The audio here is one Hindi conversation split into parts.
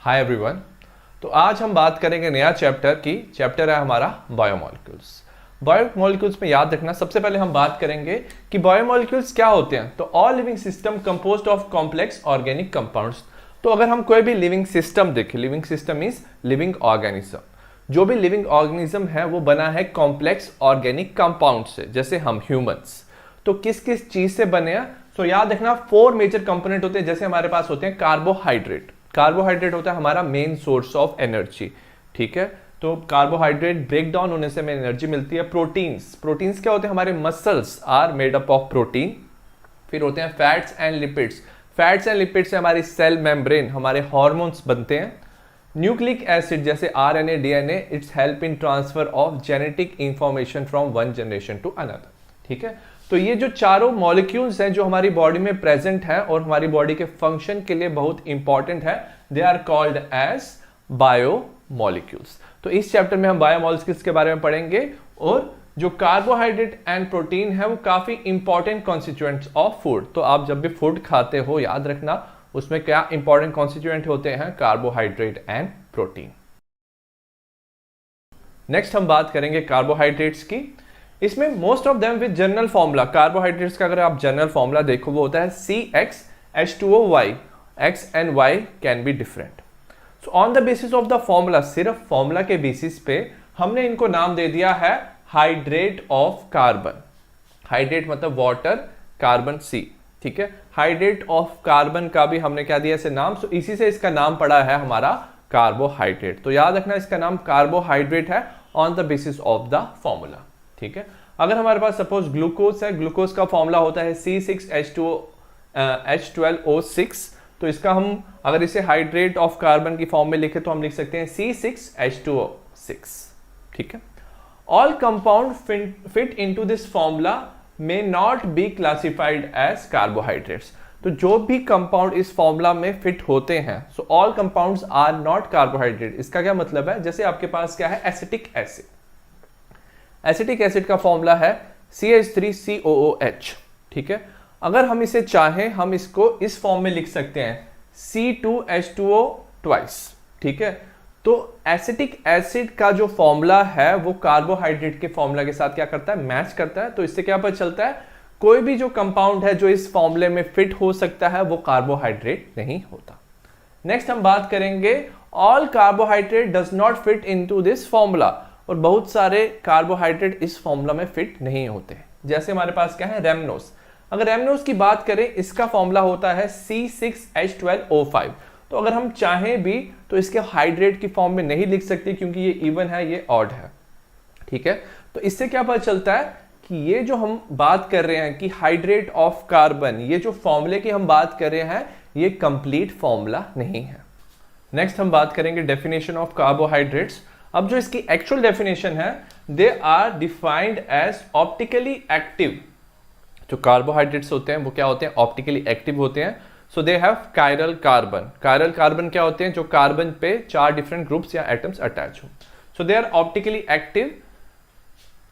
Hi everyone. तो आज हम बात करेंगे नया चैप्टर की। चैप्टर है हमारा बायोमोलिक्यूल्स। बायोमोलिक्यूल्स में याद रखना, सबसे पहले हम बात करेंगे कि बायोमोलिक्यूल्स क्या होते हैं। तो all living system composed of complex organic compounds. तो अगर हम कोई भी लिविंग सिस्टम देखें, living system means living organism. जो भी लिविंग ऑर्गेनिज्म है वो बना है कॉम्प्लेक्स ऑर्गेनिक कंपाउंड से, जैसे हम ह्यूमंस। तो किस किस चीज से बने हैं? तो याद रखना 4 मेजर कंपोनेंट होते हैं। जैसे हमारे पास होते हैं कार्बोहाइड्रेट। कार्बोहाइड्रेट होता है हमारा मेन सोर्स ऑफ एनर्जी, ठीक है। तो कार्बोहाइड्रेट ब्रेक डाउन होने से हमें एनर्जी मिलती है। प्रोटीन्स, प्रोटीन्स क्या होते हैं? हमारे muscles are made up of protein. फिर होते हैं fats and lipids. Fats and lipids से हमारी सेल मेम्ब्रेन, हमारे हार्मोन्स बनते हैं। न्यूक्लिक एसिड जैसे RNA, DNA, it's help in transfer of genetic information from one generation to another, ठीक है। तो ये जो चारों मॉलिक्यूल्स हैं जो हमारी बॉडी में प्रेजेंट है और हमारी बॉडी के फंक्शन के लिए बहुत इंपॉर्टेंट है, they are called as biomolecules. तो इस चैप्टर में हम बायोमॉलिक्यूल्स के बारे में पढ़ेंगे। और जो कार्बोहाइड्रेट एंड प्रोटीन है वो काफी इंपॉर्टेंट कॉन्स्टिट्यूएंट्स ऑफ फूड। तो आप जब भी फूड खाते हो याद रखना उसमें क्या इंपॉर्टेंट कॉन्स्टिट्यूएंट होते हैं? Carbohydrate and protein. नेक्स्ट हम बात करेंगे कार्बोहाइड्रेट्स की। इसमें most of them with general formula. Carbohydrates का अगर आप जनरल फॉर्मूला देखो वो होता है CxH2OY। X and Y can be different. So on the basis of the formula, सिर्फ फॉर्मूला के बेसिस पे हमने इनको नाम दे दिया है हाइड्रेट ऑफ कार्बन। हाइड्रेट मतलब वाटर, कार्बन C, ठीक है। हाइड्रेट ऑफ कार्बन का भी हमने क्या दिया इसे नाम। सो इसी से इसका नाम पड़ा है हमारा कार्बोहाइड्रेट। तो याद रखना इसका नाम कार्बोहाइड्रेट है on the basis of the formula, ठीक है। अगर हमारे पास सपोज ग्लूकोज है, ग्लूकोज का फॉर्मूला होता है C6H12O6। तो इसका हम अगर इसे हाइड्रेट ऑफ कार्बन की फॉर्म में लिखे तो हम लिख सकते हैं C6H2O6, ठीक है। All compound fit into this formula may not be classified as carbohydrates. तो जो भी कंपाउंड इस फॉर्मूला में फिट होते हैं, so all compounds are not carbohydrate. इसका क्या मतलब है? जैसे आपके पास क्या है? Acetic acid. एसिटिक एसिड का फॉर्मूला है CH3COOH, ठीक है। अगर हम इसे चाहें हम इसको इस फॉर्म में लिख सकते हैं C2H2O ट्वाइस, ठीक है। तो एसिटिक एसिड का जो फॉर्मूला है वो कार्बोहाइड्रेट के फॉर्मूला के साथ क्या करता है? मैच करता है। तो इससे क्या पता चलता है? कोई भी जो कंपाउंड है जो इस फॉर्मूले में फिट हो सकता है वो कार्बोहाइड्रेट नहीं होता। नेक्स्ट हम बात करेंगे all carbohydrate does not fit into this formula. और बहुत सारे कार्बोहाइड्रेट इस फॉर्मूला में फिट नहीं होते। जैसे हमारे पास क्या है? रेमनोस। अगर रेमनोस की बात करें, इसका फॉर्मूला होता है C6H12O5। तो अगर हम चाहें भी तो इसके हाइड्रेट की फॉर्म में नहीं लिख सकते क्योंकि ये इवन है, ये ऑड है, ठीक है। तो इससे क्या पता चलता है कि ये जो हम बात कर रहे हैं कि हाइड्रेट ऑफ कार्बन, ये जो फॉर्मूले की हम बात कर रहे हैं ये कंप्लीट फॉर्मूला नहीं है। नेक्स्ट हम बात करेंगे डेफिनेशन ऑफ कार्बोहाइड्रेट्स। अब जो इसकी एक्चुअल डेफिनेशन है, they are defined as optically active. जो कार्बोहाइड्रेट्स होते हैं वो क्या होते हैं? ऑप्टिकली एक्टिव होते हैं। So they have chiral carbon. Chiral carbon क्या होते हैं? जो कार्बन पे 4 डिफरेंट ग्रुप्स या एटम्स अटैच हो। So they are optically active.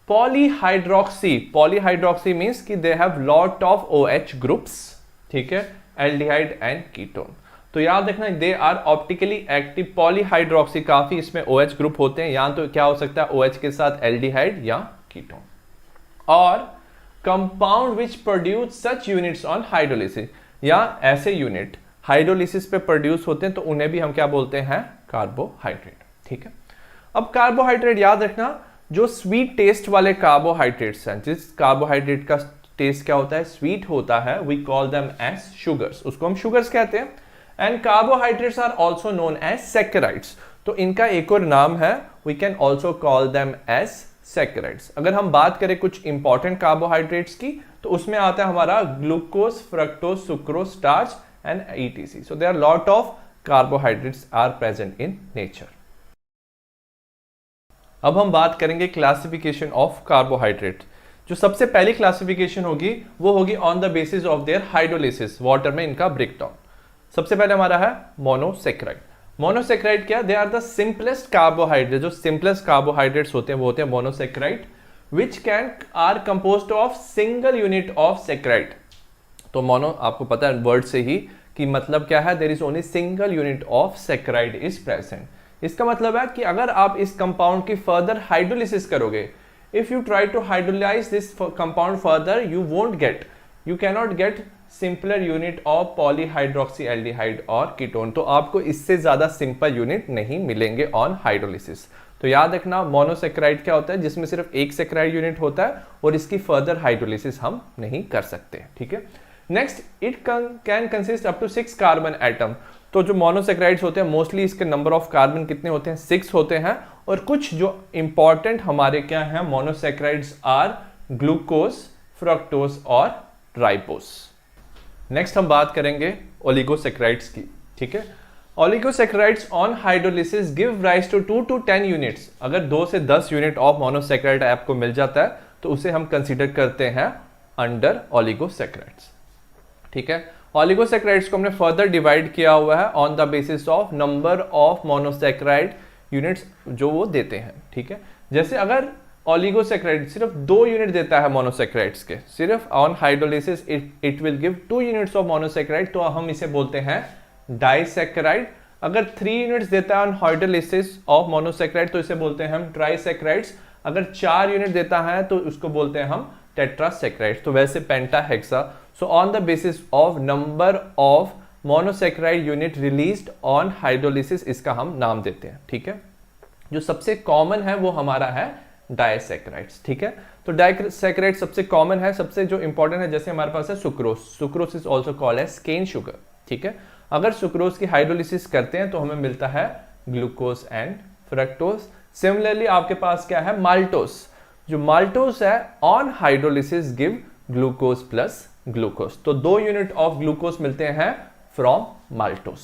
Polyhydroxy, polyhydroxy means कि they have lot of OH groups, ठीक है, एल्डिहाइड एंड कीटोन। तो याद रखना they are optically active. Polyhydroxy काफी इसमें OH ग्रुप होते हैं, या तो क्या हो सकता है OH के साथ एल्डिहाइड या कीटोन। और compound which produce such units on hydrolysis, या ऐसे यूनिट हाइड्रोलिसिस पे प्रोड्यूस होते हैं तो उन्हें भी हम क्या बोलते हैं? कार्बोहाइड्रेट, ठीक है। अब कार्बोहाइड्रेट याद रखना जो स्वीट टेस्ट वाले कार्बोहाइड्रेट्स हैं, जिस कार्बोहाइड्रेट का टेस्ट क्या होता है? स्वीट होता है, we call them as sugars. उसको हम शुगर्स कहते हैं। And carbohydrates are also known as saccharides. तो इनका एक और नाम है, we can also call them as saccharides. अगर हम बात करें कुछ इंपॉर्टेंट कार्बोहाइड्रेट्स की तो उसमें आता है हमारा glucose, fructose, sucrose, starch and ETC। So there are lot of carbohydrates are present in nature. अब हम बात करेंगे क्लासिफिकेशन ऑफ कार्बोहाइड्रेट। जो सबसे पहली क्लासिफिकेशन होगी वो होगी on the basis of their hydrolysis, water में इनका ब्रेकडाउन। सबसे पहले हमारा है मोनोसेक्राइड। मोनोसेक्राइड क्या? They are the simplest carbohydrate. जो सिंपलेस्ट कार्बोहाइड्रेट्स होते हैं वो होते हैं monosaccharide, which can are composed of single unit of saccharide. तो मोनो आपको पता है वर्ड से ही कि मतलब क्या है, there is only single unit of saccharide is present. इसका मतलब है कि अगर आप इस कंपाउंड की फर्दर हाइड्रोलिसिस करोगे, if you try to hydrolyse this compound further, you cannot get simpler unit of polyhydroxy aldehyde और कीटोन। तो आपको इससे ज्यादा सिंपल यूनिट नहीं मिलेंगे ऑन हाइड्रोलिसिस। तो याद रखना, मोनोसैकेराइड क्या होता है, जिसमें सिर्फ एक सैकेराइड यूनिट होता है और इसकी फर्दर हाइड्रोलिसिस हम नहीं कर सकते। ठीक है, next, it can consist up to 6 carbon atom. तो जो मोनोसैकेराइड्स होते हैं मोस्टली इसके नंबर ऑफ कार्बन कितने होते हैं, 6 होते हैं। और कुछ जो इंपॉर्टेंट हमारे क्या है मोनोसैकेराइड्स आर ग्लूकोज, फ्रक्टोज और राइबोस। नेक्स्ट हम बात करेंगे ओलिगोसैकेराइड्स की। ठीक है, oligosaccharides on hydrolysis give rise to 2 to 10 units. अगर 2 से 10 यूनिट ऑफ मोनोसैकेराइड आपको मिल जाता है तो उसे हम कंसीडर करते हैं अंडर ओलिगोसैकेराइड्स। ठीक है, ओलिगोसैकेराइड्स को हमने फर्दर डिवाइड किया हुआ है on the basis of number of monosaccharide units जो वो देते हैं। ठीक है, जैसे अगर ओलिगोसैकेराइड सिर्फ 2 यूनिट देता है मोनोसैकेराइड्स के, सिर्फ on hydrolysis it will give 2 units of monosaccharide, तो हम इसे बोलते हैं डाइसैकेराइड। अगर 3 यूनिट्स देता है ऑन हाइड्रोलिसिस ऑफ मोनोसैकेराइड तो इसे बोलते हैं हम ट्राइसैकेराइड्स। अगर 4 यूनिट देता है तो उसको बोलते हैं हम टेट्रासैकेराइड्स। तो वैसे penta hexa. So on the basis of number of monosaccharide unit released on hydrolysis इसका हम नाम देते हैं। ठीक है, जो सबसे कॉमन है वो हमारा है डाइसैकेराइड्स। ठीक है, तो डाइसैकेराइड सबसे कॉमन है, सबसे जो इंपॉर्टेंट है, जैसे हमारे पास है sucrose. Sucrose is also called as cane sugar. ठीक है, अगर सुक्रोज की हाइड्रोलिसिस करते हैं तो हमें मिलता है ग्लूकोज एंड फ्रक्टोज। सिमिलरली आपके पास क्या है, माल्टोज। जो माल्टोज है on hydrolysis give glucose plus glucose, तो 2 यूनिट ऑफ ग्लूकोज मिलते हैं फ्रॉम माल्टोज।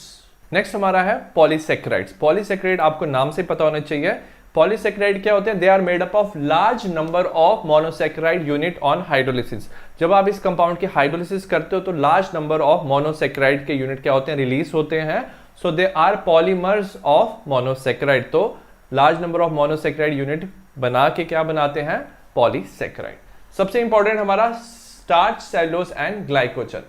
नेक्स्ट हमारा है पॉलीसैकेराइड्स। पॉलीसैकेराइड आपको नाम से पता होना चाहिए। पॉलीसैकेराइड क्या होते हैं, they are made up of large number of monosaccharide unit on hydrolysis. जब आप इस कंपाउंड की हाइड्रोलिसिस करते हो तो लार्ज नंबर ऑफ मोनोसैकेराइड के यूनिट क्या होते हैं, रिलीज होते हैं। So they are polymers of monosaccharide. तो large number of monosaccharide unit बना के क्या बनाते हैं, पॉलीसैकेराइड। सबसे इंपॉर्टेंट हमारा स्टार्च, सेलुलोज एंड ग्लाइकोजन।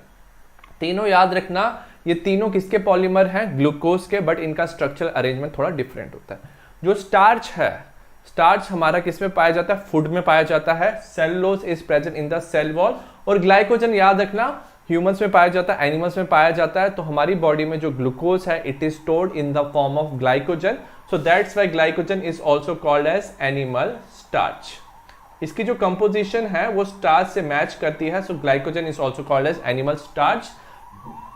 तीनों याद रखना, ये तीनों किसके पॉलीमर हैं, ग्लूकोज के, बट इनका स्ट्रक्चरल अरेंजमेंट थोड़ा डिफरेंट होता है। जो स्टार्च है, स्टार्च हमारा किस में पाया जाता है, फूड में पाया जाता है। Cellulose is present in the cell wall. और ग्लाइकोजन याद रखना, ह्यूमंस में पाया जाता है, एनिमल्स में पाया जाता है। तो हमारी बॉडी में जो ग्लूकोज है it is stored in the form of glycogen. So that's why glycogen is also called as animal starch. इसकी जो कंपोजिशन है वो स्टार्च से मैच करती है। So glycogen is also called as animal starch.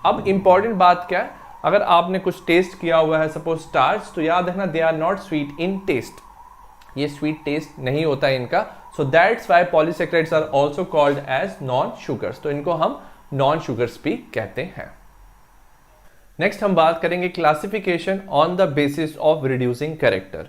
अब इंपॉर्टेंट बात क्या है, अगर आपने कुछ टेस्ट किया हुआ है सपोज स्टार्च, तो याद रखना they are not sweet in taste, ये स्वीट टेस्ट नहीं होता है इनका। So that's why polysaccharides are also called as non sugars. तो इनको हम नॉन शुगर्स भी कहते हैं। नेक्स्ट हम बात करेंगे classification on the basis of reducing character.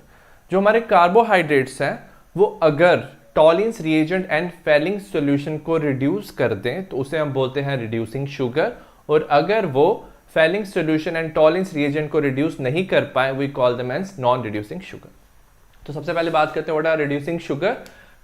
जो हमारे कार्बोहाइड्रेट्स हैं वो अगर Tollens reagent and Fehling solution को रिड्यूस कर दें तो उसे हम बोलते हैं रिड्यूसिंग शुगर। और अगर वो Fehling solution and Tollens reagent को रिड्यूस नहीं कर पाए we call them as non reducing sugar. तो सबसे पहले बात करते हैं what are reducing sugar.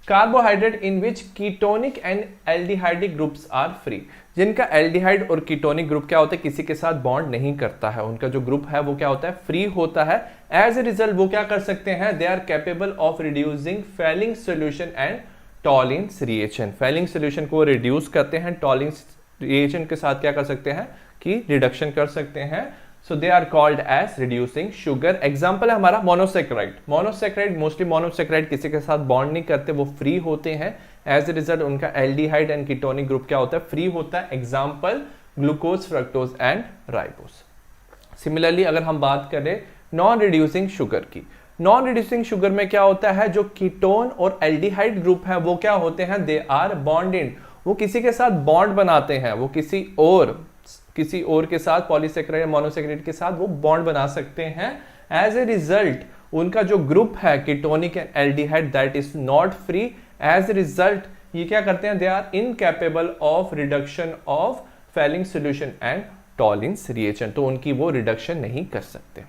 Carbohydrate in which ketonic and aldehydic groups are free. जिनका एल्डिहाइड और कीटोनिक ग्रुप क्या होता है, किसी के साथ बॉन्ड नहीं करता है, उनका जो ग्रुप है वो क्या होता है, फ्री होता है। एज ए रिजल्ट वो क्या कर सकते हैं, they are capable of reducing Fehling solution and Tollens reagent. Fehling solution को रिड्यूस करते हैं, टॉलिन्स रिएजेंट के साथ क्या कर सकते हैं कि रिडक्शन कर सकते हैं। So they are called as reducing sugar. Example है हमारा मोनोसैकेराइड। मोनोसैकेराइड मोस्टली मोनोसैकेराइड किसी के साथ बॉन्ड नहीं करते, वो फ्री होते हैं। एज ए रिजल्ट उनका एल्डिहाइड एंड कीटोनिक ग्रुप क्या होता है, फ्री होता है। Example glucose, fructose and ribose. Similarly अगर हम बात करें नॉन रिड्यूसिंग शुगर की, नॉन रिड्यूसिंग शुगर में क्या होता है, जो कीटोन और एल्डिहाइड ग्रुप है वो क्या होते हैं, दे आर बॉन्डेड। वो किसी के साथ बॉन्ड बनाते हैं, वो किसी और के साथ पॉलीसैकेराइड मोनोसैकेराइड के साथ वो बॉन्ड बना सकते हैं। एज ए रिजल्ट उनका जो ग्रुप है ketonic and aldehyde that is not free. As a result ये क्या करते हैं, they are incapable of reduction of Fehling solution and Tollens reagent. तो उनकी वो रिडक्शन नहीं कर सकते।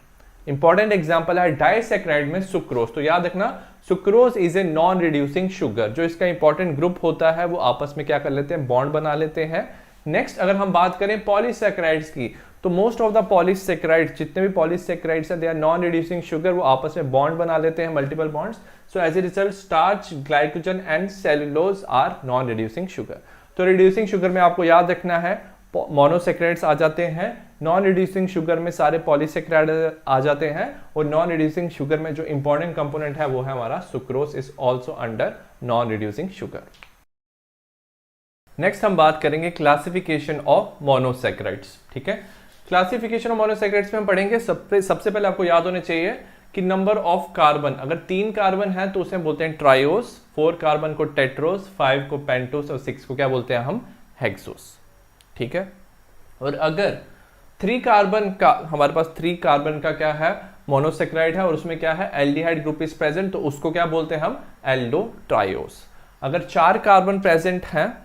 इंपॉर्टेंट एग्जांपल है डाइसैकेराइड में सुक्रोज। तो याद रखना sucrose is a non reducing sugar. जो इसका इंपॉर्टेंट ग्रुप होता है वो आपस में क्या कर लेते हैं, बॉन्ड बना लेते हैं। नेक्स्ट अगर हम बात करें पॉलीसैकेराइड्स की, तो मोस्ट ऑफ द पॉलीसेकेराइड्स, जितने भी पॉलीसेकेराइड्स हैं, they are non reducing sugar, वो आपस में बॉन्ड बना लेते हैं, multiple bonds. So as a result starch, glycogen and cellulose are non reducing sugar. तो रिड्यूसिंग शुगर में आपको याद रखना है मोनोसेकेराइड्स आ जाते हैं, नॉन रिड्यूसिंग शुगर में सारे पॉलीसेकेराइड आ जाते हैं, और नॉन रिड्यूसिंग शुगर में जो इंपॉर्टेंट कंपोनेंट है वो है हमारा sucrose, is also under non reducing sugar. Next हम बात करेंगे क्लासिफिकेशन ऑफ मोनोसेकेराइड्स. ठीक है, क्लासिफिकेशन ऑफ मोनोसेकेराइड्स में हम पढ़ेंगे. सबसे पहले आपको याद होने चाहिए कि नंबर ऑफ कार्बन, अगर 3 कार्बन है तो उसे बोलते हैं ट्रायोस, 4 कार्बन को टेट्रोस, 5 को पेंटोस और 6 को क्या बोलते हैं हम, हेक्सोस. ठीक है, और अगर 3 कार्बन का, हमारे पास 3 कार्बन का क्या है, मोनोसेकेराइड है, और उसमें क्या है, एल्डिहाइड ग्रुप इज प्रेजेंट, तो उसको क्या बोलते हैं हम, एल्डोट्रायोस. अगर 4 कार्बन प्रेजेंट हैं,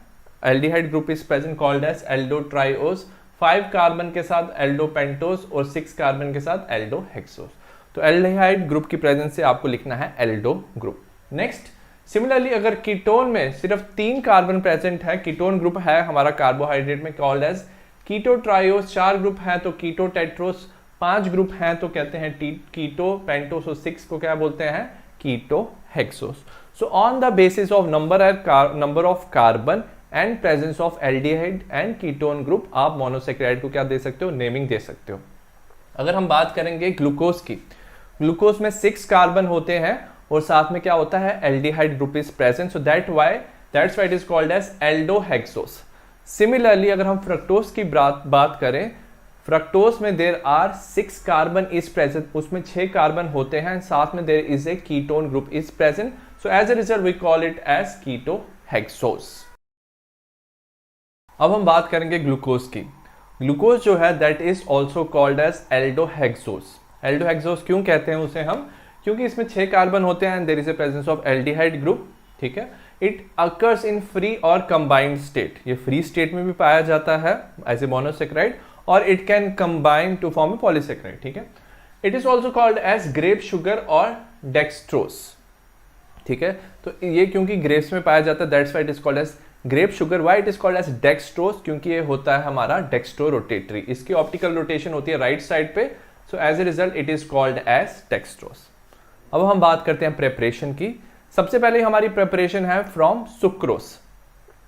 aldehyde group is present, called as aldotriose. 5 carbon के साथ एल्डोपेंटोस और 6 कार्बन के साथ एल्डोहेक्सोस. तो एल्डिहाइड ग्रुप की प्रेजेंस से आपको लिखना है एल्डो ग्रुप. नेक्स्ट, सिमिलरली अगर कीटोन में सिर्फ 3 कार्बन प्रेजेंट है, कीटोन ग्रुप है हमारा कार्बोहाइड्रेट में, कॉल्ड एज कीटोट्रायोस. 4 ग्रुप है तो कीटोटेट्रोस, 5 ग्रुप हैं तो कहते हैं कीटो पेंटोस, और 6 को क्या बोलते हैं, ketohexose. So on the basis of number of carbon and presence of aldehyde and ketone group, आप मोनोसेकेराइड को क्या दे सकते हो, नेमिंग दे सकते हो. अगर हम बात करेंगे ग्लूकोज की, ग्लूकोज में 6 कार्बन होते हैं और साथ में क्या होता है, aldehyde group is present, so that's why it is called as aldohexose. Similarly अगर हम फ्रक्टोज की बात करें, फ्रक्टोज में there are 6 carbon is present, उसमें 6 कार्बन होते हैं, साथ में there is a ketone group is present, so as a result we call it as ketohexose. अब हम बात करेंगे ग्लूकोज की. ग्लूकोज जो है that is also called as aldohexose. एल्डोहेक्सोस क्यों कहते हैं उसे हम, क्योंकि इसमें 6 कार्बन होते हैं and there is a presence of aldehyde group. ठीक है, इट अकर्स इन फ्री और कंबाइंड स्टेट, ये फ्री स्टेट में भी पाया जाता है एज ए मोनोसेकेराइड, और it can combine to form a polysaccharide. ठीक है, it is also called as grape sugar और डेक्सट्रोस. ठीक है, तो ये क्योंकि ग्रेप्स में पाया जाता है, that's why it is called as grape sugar. Why it is called as dextrose, क्योंकि ये होता है हमारा डेक्स्ट्रो रोटेटरी, इसकी ऑप्टिकल रोटेशन होती है राइट साइड पे, so as a result it is called as dextrose. अब हम बात करते हैं प्रेपरेशन की. सबसे पहले हमारी प्रेपरेशन है फ्रॉम सुक्रोज.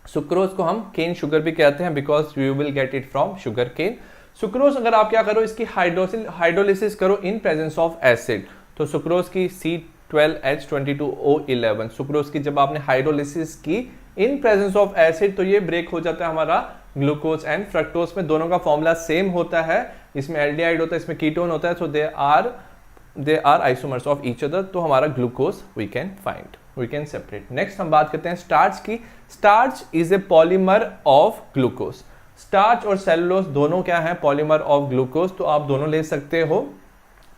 सुक्रोज को हम केन शुगर भी कहते हैं because you will get it from sugar cane. Sucrose अगर आप क्या करो, इसकी हाइड्रोलिसिस करो इन प्रेजेंस ऑफ एसिड, तो सुक्रोज की C12H22O11, सुक्रोज की जब आपने हाइड्रोलिसिस की इन प्रेजेंस ऑफ एसिड, तो ये ब्रेक हो जाता है हमारा ग्लूकोज एंड फ्रक्टोज में. दोनों का फॉर्मूला सेम होता है, इसमें एल्डिहाइड होता है, इसमें कीटोन होता है, so they are isomers of each other. तो हमारा glucose we can find, we can separate. Next हम बात करते हैं स्टार्च की. Starch is a polymer of glucose. Starch और सेलुलोज दोनों क्या है, पॉलीमर ऑफ ग्लूकोज, तो आप दोनों ले सकते हो.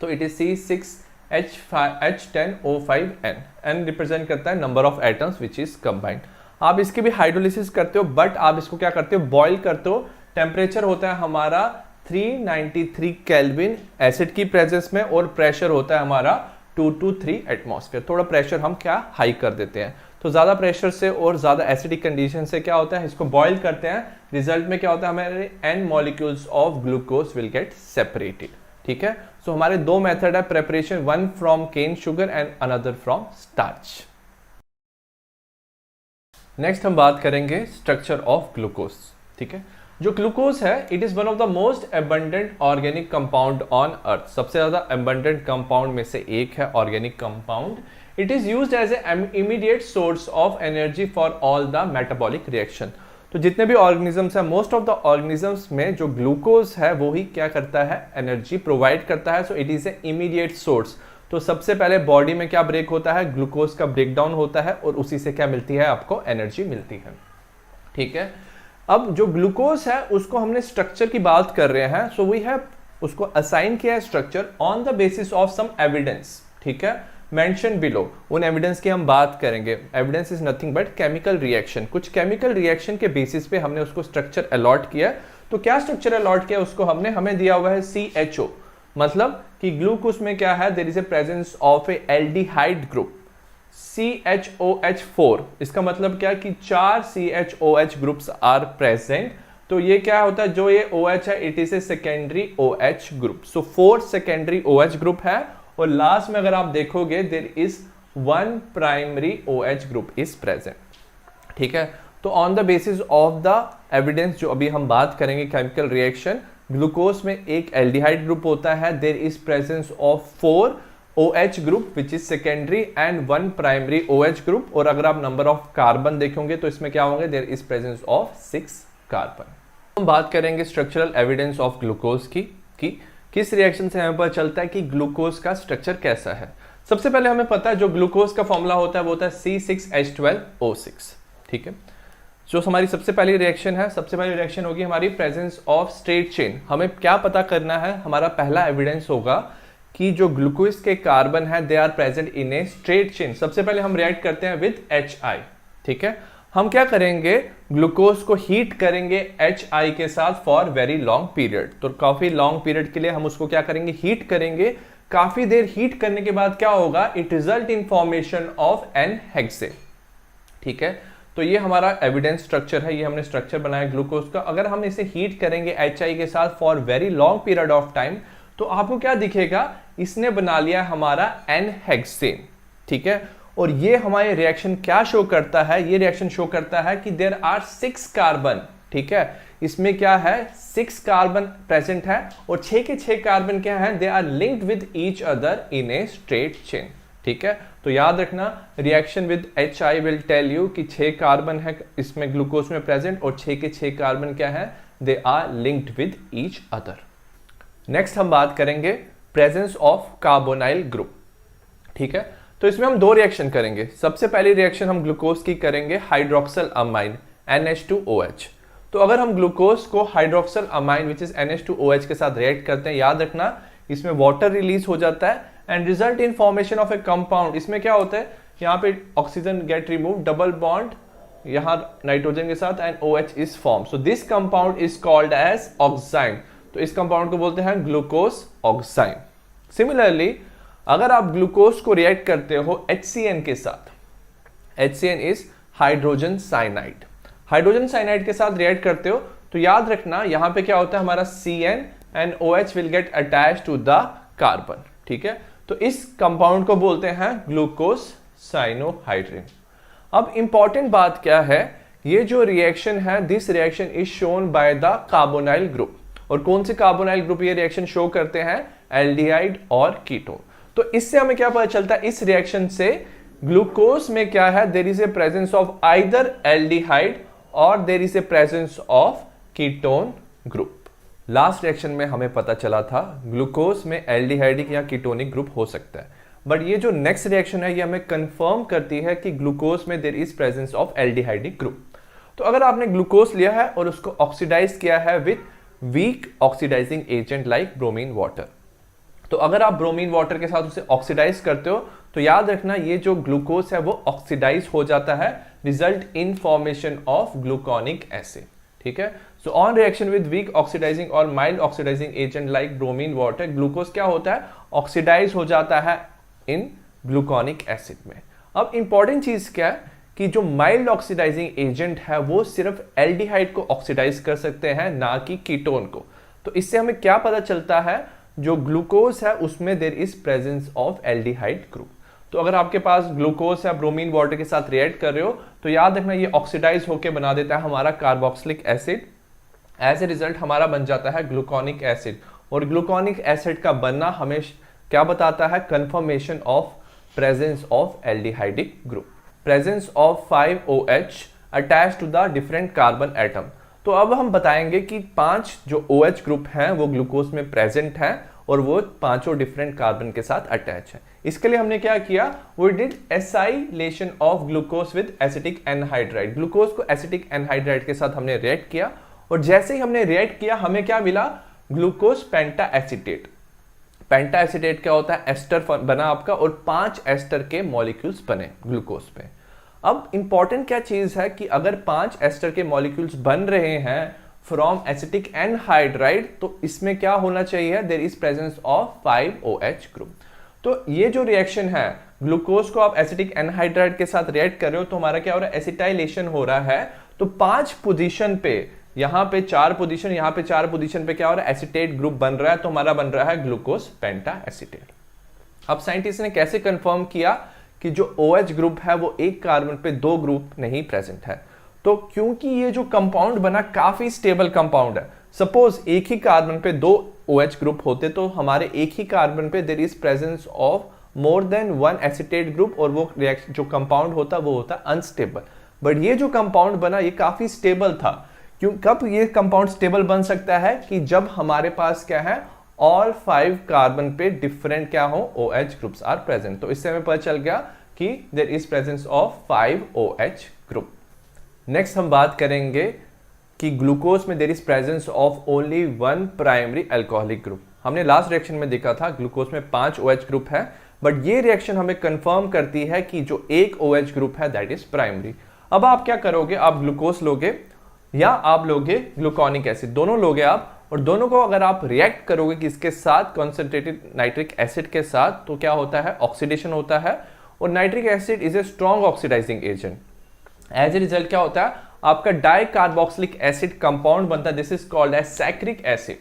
तो it is C6H10O5N. N represent करता है number of atoms which is combined. आप इसकी भी हाइड्रोलिसिस करते हो, बट आप इसको क्या करते हो, बॉईल करते हो. टेम्परेचर होता है हमारा 393 केल्विन एसिड की प्रेजेंस में, और प्रेशर होता है हमारा 2 to 3 एटमॉस्फेयर. थोड़ा प्रेशर हम क्या हाई कर देते हैं, तो ज्यादा प्रेशर से और ज्यादा एसिडिक कंडीशन से क्या होता है, इसको बॉईल करते हैं. रिजल्ट में क्या होता है, हमारे n molecules of glucose will get separated. ठीक है, सो हमारे 2 मेथड है preparation, one from cane sugar and another from starch. Next हम बात करेंगे स्ट्रक्चर ऑफ ग्लूकोज. ठीक है, जो ग्लूकोज है it is one of the most abundant organic compound on earth. सबसे ज्यादा एबंडेंट कंपाउंड में से एक है organic compound. It is used as a immediate source of energy for all the metabolic reaction. तो जितने भी ऑर्गेनिजम्स हैं, मोस्ट ऑफ द ऑर्गेनिजम्स में जो ग्लूकोज है वो ही क्या करता है, एनर्जी प्रोवाइड करता है. So it is A immediate source. तो सबसे पहले बॉडी में क्या ब्रेक होता है, ग्लूकोज का ब्रेकडाउन होता है, और उसी से क्या मिलती है, आपको एनर्जी मिलती है. ठीक है, अब जो ग्लूकोज है उसको हमने स्ट्रक्चर की बात कर रहे हैं. सो वी हैव उसको असाइन किया है structure on the basis of some evidence. ठीक है, मेंशन बिलो, उन एविडेंस की हम बात करेंगे. Evidence is nothing but chemical reaction. कुछ केमिकल रिएक्शन के बेसिस पे हमने उसको स्ट्रक्चर अलॉट किया. तो क्या स्ट्रक्चर अलॉट किया उसको हमने, हमें दिया हुआ है CHO, मतलब कि ग्लूकोज में क्या है, there is a presence of a aldehyde group CHOH4. इसका मतलब क्या कि 4 CHOH ग्रुप्स आर प्रेजेंट तो ये क्या होता है, जो ये OH है it is a secondary OH group. So 4 secondary OH group है और लास्ट में अगर आप देखोगे there is 1 primary OH group is present. ठीक है, तो on the basis of the evidence जो अभी हम बात करेंगे केमिकल रिएक्शन, ग्लूकोज में एक एल्डिहाइड ग्रुप होता है, there is presence of 4 OH group which is secondary and 1 primary OH group. और अगर आप नंबर ऑफ कार्बन देखोगे तो इसमें क्या होंगे, there is presence of 6 carbon. हम बात करेंगे स्ट्रक्चरल एविडेंस ऑफ ग्लूकोज की किस रिएक्शन से हमें पता चलता है कि ग्लूकोज का स्ट्रक्चर कैसा है। सबसे पहले हमें पता है जो ग्लूकोज का फॉर्मूला होता है वो होता है C6H12O6। ठीक है, जो हमारी सबसे पहली रिएक्शन है, सबसे पहली रिएक्शन होगी हमारी प्रेजेंस ऑफ स्ट्रेट चेन। हमें क्या पता करना है, हमारा पहला एविडेंस होगा कि जो ग्लूकोज के कार्बन है they are present in a straight chain. सबसे पहले हम रिएक्ट करते हैं विद HI। ठीक है, हम क्या करेंगे, ग्लूकोज को हीट करेंगे HI के साथ फॉर वेरी लॉन्ग पीरियड। तो काफी लॉन्ग पीरियड के लिए हम उसको क्या करेंगे, हीट करेंगे। काफी देर हीट करने के बाद क्या होगा, it result in formation of an hexane. ठीक है, तो ये हमारा एविडेंस स्ट्रक्चर है, ये हमने स्ट्रक्चर बनाया ग्लूकोज का। अगर हम इसे हीट करेंगे HI के साथ for very long period of time तो आपको क्या दिखेगा, इसने बना लिया हमारा एन हेक्सेन। ठीक है, और ये हमारे रिएक्शन क्या शो करता है, ये रिएक्शन शो करता है कि देयर आर 6 कार्बन। ठीक है, इसमें क्या है, 6 कार्बन प्रेजेंट है और 6 के 6 कार्बन क्या है, they are linked with each other in a straight chain. ठीक है, तो याद रखना reaction with HI will tell you कि 6 कार्बन है इसमें ग्लूकोज में प्रेजेंट और 6 के 6 कार्बन क्या है, they are linked with each other. Next हम बात करेंगे प्रेजेंस ऑफ कार्बोनाइल ग्रुप। ठीक है, तो इसमें हम 2 रिएक्शन करेंगे। सबसे पहली रिएक्शन हम ग्लूकोज की करेंगे हाइड्रोक्सल अमाइन NH2OH। तो अगर हम ग्लूकोज को hydroxyl amine which is NH2OH के साथ रिएक्ट करते हैं, याद रखना इसमें वाटर रिलीज हो जाता है and result in formation of a compound. इसमें क्या होता है, यहाँ पे oxygen get remove, double bond यहाँ नाइट्रोजन के साथ and OH is form. So this compound is called as oxime. तो इस कंपाउंड को बोलते हैं ग्लूकोज ऑक्साइन। सिमिलरली अगर आप ग्लूकोज को रिएक्ट करते हो HCN के साथ, HCN is hydrogen cyanide, hydrogen cyanide के साथ रिएक्ट करते हो तो याद रखना यहाँ पे क्या होता है, हमारा CN and OH will get attach to the carbon. ठीक है, तो इस कंपाउंड को बोलते हैं ग्लूकोज साइनोहाइड्रिन। अब इंपॉर्टेंट बात क्या है, ये जो रिएक्शन है this reaction is shown by the carbonyl group. और कौन से कार्बोनाइल ग्रुप ये रिएक्शन शो करते हैं, एल्डिहाइड और कीटोन। तो इससे हमें क्या पता चलता है, इस रिएक्शन से ग्लूकोज में क्या है, there is a presence of either aldehyde और there is a presence of ketone group. Last reaction में हमें पता चला था ग्लूकोज में एल्डिहाइडिक या कीटोनिक ग्रुप हो सकता है, बट ये जो नेक्स्ट रिएक्शन है ये हमें कंफर्म करती है कि ग्लूकोज में there is presence of aldehydic group. तो अगर आपने ग्लूकोज लिया है और उसको ऑक्सीडाइज किया है with weak oxidising agent like bromine water, तो अगर आप ब्रोमीन वाटर के साथ उसे ऑक्सीडाइज करते हो तो याद रखना ये जो ग्लूकोज है वो ऑक्सीडाइज हो जाता है, result in formation of gluconic acid. ठीक है, so on reaction with weak oxidising और mild oxidising agent like bromine water, glucose क्या होता है, ऑक्सीडाइज हो जाता है इन ग्लूकोनिक एसिड में। अब इंपॉर्टेंट चीज क्या है कि जो माइल्ड ऑक्सीडाइजिंग एजेंट है वो सिर्फ एल्डिहाइड को ऑक्सीडाइज कर सकते हैं, ना कि कीटोन को। तो इससे हमें क्या पता चलता है, जो ग्लूकोज है उसमें there is presence of aldehyde group. तो अगर आपके पास ग्लूकोज है ब्रोमीन वाटर के साथ रिएक्ट कर रहे हो तो याद रखना ये ऑक्सीडाइज होकर बना देता है हमारा carboxylic acid. As a result हमारा बन जाता है ग्लूकोनिक एसिड, और ग्लूकोनिक एसिड का बनना हमें क्या बताता है, confirmation of presence of aldehydic group, presence of 5 OH attach to the different carbon atom. तो अब हम बताएंगे कि 5 जो OH ग्रुप हैं वो ग्लूकोज में प्रेजेंट हैं और वो 5 डिफरेंट कार्बन के साथ अटैच है। इसके लिए हमने क्या किया, we did acylation of glucose with acetic anhydride. Glucose को एसिटिक एनहाइड्राइड के साथ हमने रिएक्ट किया और जैसे ही हमने रिएक्ट किया हमें क्या मिला, ग्लूकोज पेंटा एसिटेट। पेंटा एसिटेट क्या होता है, एस्टर बना आपका और 5 एस्टर के मॉलिक्यूल्स बने ग्लूकोज पे। अब इंपॉर्टेंट क्या चीज है कि अगर 5 एस्टर के मॉलिक्यूल्स बन रहे हैं फ्रॉम एसिटिक एनहाइड्राइड तो इसमें क्या होना चाहिए, there is presence of 5 OH group. तो ये जो रिएक्शन है, ग्लूकोज को आप एसिटिक एनहाइड्राइड के साथ रिएक्ट कर रहे हो तो हमारा क्या हो रहा है, एसिटाइलेशन हो रहा है। तो 5 पोजीशन पे यहाँ पे 4 पोजीशन, यहाँ पे 4 पोजीशन पे क्या हो रहा है, एसीटेट ग्रुप बन रहा है, तो हमारा बन रहा है ग्लूकोज पेंटा एसीटेट। अब साइंटिस्ट ने कैसे कंफर्म किया कि जो OH ग्रुप है वो एक कार्बन पे 2 ग्रुप नहीं प्रेजेंट है? तो क्योंकि ये जो कंपाउंड बना काफी स्टेबल कंपाउंड है। सपोज एक ही कार्बन पे 2 OH ग्रुप होते तो हमारे एक ही कार्बन पे there is presence of more than 1 acetate group, और वो रिएक्शन जो कंपाउंड होता वो होता अनस्टेबल। बट ये जो कंपाउंड बना ये काफी स्टेबल था। क्यों, कब ये कंपाउंड स्टेबल बन सकता है? कि जब हमारे पास क्या है, ऑल 5 कार्बन पे डिफरेंट क्या हो, OH ग्रुप्स आर प्रेजेंट। तो इससे हमें पता चल गया कि there is presence of 5 OH group. Next हम बात करेंगे कि ग्लूकोज में there is presence of only 1 primary alcoholic group. हमने लास्ट रिएक्शन में देखा था ग्लूकोज में 5 OH ग्रुप है, बट ये रिएक्शन हमें कंफर्म करती है कि जो एक OH ग्रुप है दैट इज प्राइमरी। अब आप क्या करोगे, आप ग्लूकोज लोगे या आप लोगे ग्लूकोनिक एसिड, दोनों लोगे आप, और दोनों को अगर आप रिएक्ट करोगे किसके साथ, कॉन्सेंट्रेटेड नाइट्रिक एसिड के साथ, तो क्या होता है, ऑक्सीडेशन होता है। और nitric acid is a strong oxidising agent. As a result क्या होता है, आपका डाइकार्बोक्सिलिक एसिड कंपाउंड बनता है, this is called as saccharic acid.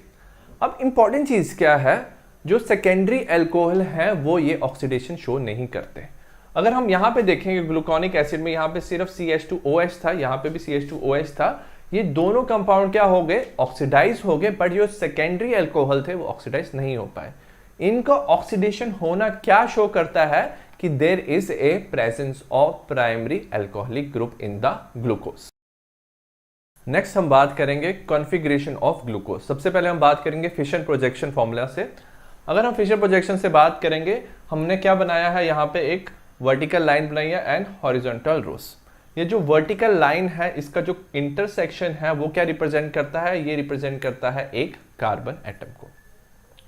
अब इंपॉर्टेंट चीज क्या है, जो सेकेंडरी अल्कोहल है वो ये ऑक्सीडेशन शो नहीं करते। अगर हम यहाँ पे देखेंगे ग्लूकोनिक एसिड में यहाँ पे सिर्फ CH2OH था, यहाँ पे भी CH2OH था, ये दोनों कंपाउंड क्या हो गए, ऑक्सीडाइज हो गए, बट जो सेकेंडरी अल्कोहल थे वो ऑक्सीडाइज नहीं हो पाए। इनका ऑक्सीडेशन होना क्या शो करता है कि there is a presence of primary alcoholic group in the glucose. Next हम बात करेंगे कॉन्फ़िगरेशन ऑफ ग्लूकोज। सबसे पहले हम बात करेंगे फिशन प्रोजेक्शन फॉर्मूला से। अगर हम फिशन प्रोजेक्शन से बात करेंगे, हमने क्या बनाया है, यहाँ पे एक वर्टिकल लाइन बनाई है एंड हॉरिजॉन्टल रोस। ये जो वर्टिकल लाइन है इसका जो इंटरसेक्शन है वो क्या रिप्रेजेंट करता है, ये रिप्रेजेंट करता है एक कार्बन एटम को,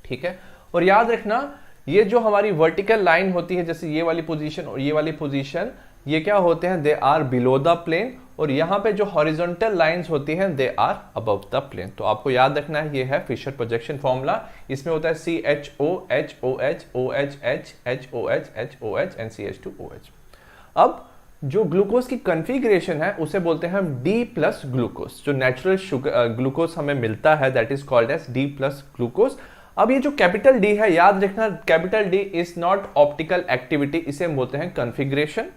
ठीक है। और याद रखना ये जो हमारी वर्टिकल लाइन होती है, जैसे ये वाली पोजीशन और ये वाली पोजीशन, ये क्या होते हैं, they are below the plane, और यहाँ पे जो हॉरिजॉन्टल लाइंस होती हैं they are above the plane. तो आपको याद रखना है ये है फिशर प्रोजेक्शन फॉर्मूला। इसमें होता है CHO HOH OH H HOH HOH and CH2OH। अब जो ग्लूकोज की कॉन्फ़िगरेशन है उसे बोलते हैं हम D+ ग्लूकोज। जो नेचुरल शुगर ग्लूकोज हमें मिलता है that is called as D+ glucose. अब ये जो कैपिटल D है, याद रखना capital D is not optical activity, इसे हम बोलते हैं कॉन्फ़िगरेशन।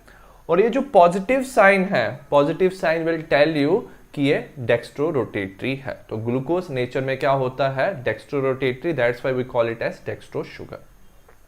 और ये जो पॉजिटिव साइन है, positive sign will tell you कि ये डेक्स्ट्रो रोटेटरी है। तो ग्लूकोज नेचर में क्या होता है, dextro rotatory, that's why we call it as dextro sugar.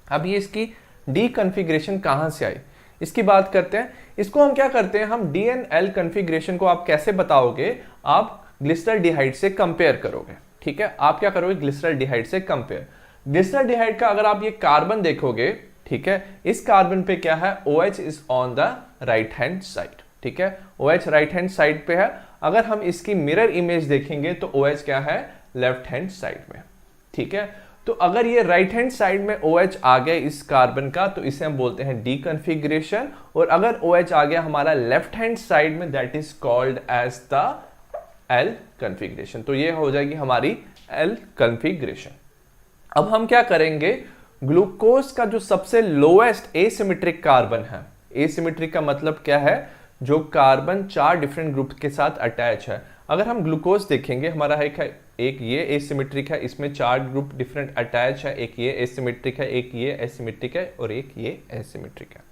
अब ये इसकी डी कॉन्फ़िगरेशन कहां से आई, इसकी बात करते हैं। इसको हम क्या करते हैं, हम DNL कॉन्फ़िगरेशन को आप कैसे बताओगे, आप ग्लिसरॉल्डिहाइड से कंपेयर करोगे, ठीक है। आप क्या करोगे, ग्लिसरॉल्डिहाइड से कंपेयर। ग्लिसरॉल्डिहाइड का अगर आप ये कार्बन देखोगे, ठीक है, इस कार्बन पे क्या है, OH is on the right hand side, ठीक है, OH राइट हैंड साइड पे है। अगर हम इसकी मिरर इमेज देखेंगे तो OH क्या है, लेफ्ट हैंड साइड में, ठीक है। तो अगर ये राइट हैंड साइड में OH आ गया इस कार्बन का, तो इसे हम बोलते हैं डी कॉन्फ़िगरेशन। और अगर OH आ गया हमारा लेफ्ट हैंड साइड में, that is called as the L configuration. तो ये हो जाएगी हमारी L कॉन्फ़िगरेशन। अब हम क्या करेंगे, ग्लूकोज का जो सबसे लोएस्ट एसिमेट्रिक कार्बन है, एसिमेट्रिक का मतलब क्या है, जो कार्बन 4 डिफरेंट ग्रुप के साथ अटैच है। अगर हम ग्लूकोज देखेंगे, हमारा एक ये एसिमेट्रिक है, इसमें 4 ग्रुप डिफरेंट अटैच है, एक ये एसिमेट्रिक है, एक ये एसिमेट्रिक है और एक ये एसिमेट्रिक है।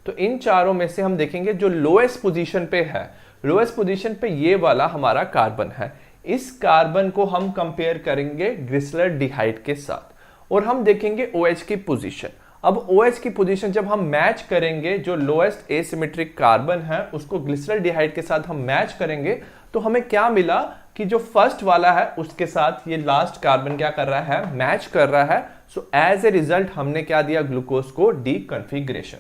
तो इन चारों में से हम देखेंगे जो लोएस्ट पोजीशन पे है, लोएस्ट पोजीशन पे ये वाला हमारा कार्बन है। इस कार्बन को हम कंपेयर करेंगे ग्लिसरॉल्डिहाइड के साथ और हम देखेंगे OH की पोजीशन। अब OH की पोजीशन जब हम मैच करेंगे, जो लोएस्ट एसिमेट्रिक कार्बन है उसको ग्लिसरॉल्डिहाइड के साथ हम मैच करेंगे, तो हमें क्या मिला कि जो फर्स्ट वाला है उसके साथ ये लास्ट कार्बन क्या कर रहा है, मैच कर रहा है। सो एज ए रिजल्ट हमने क्या दिया, ग्लूकोज को D configuration.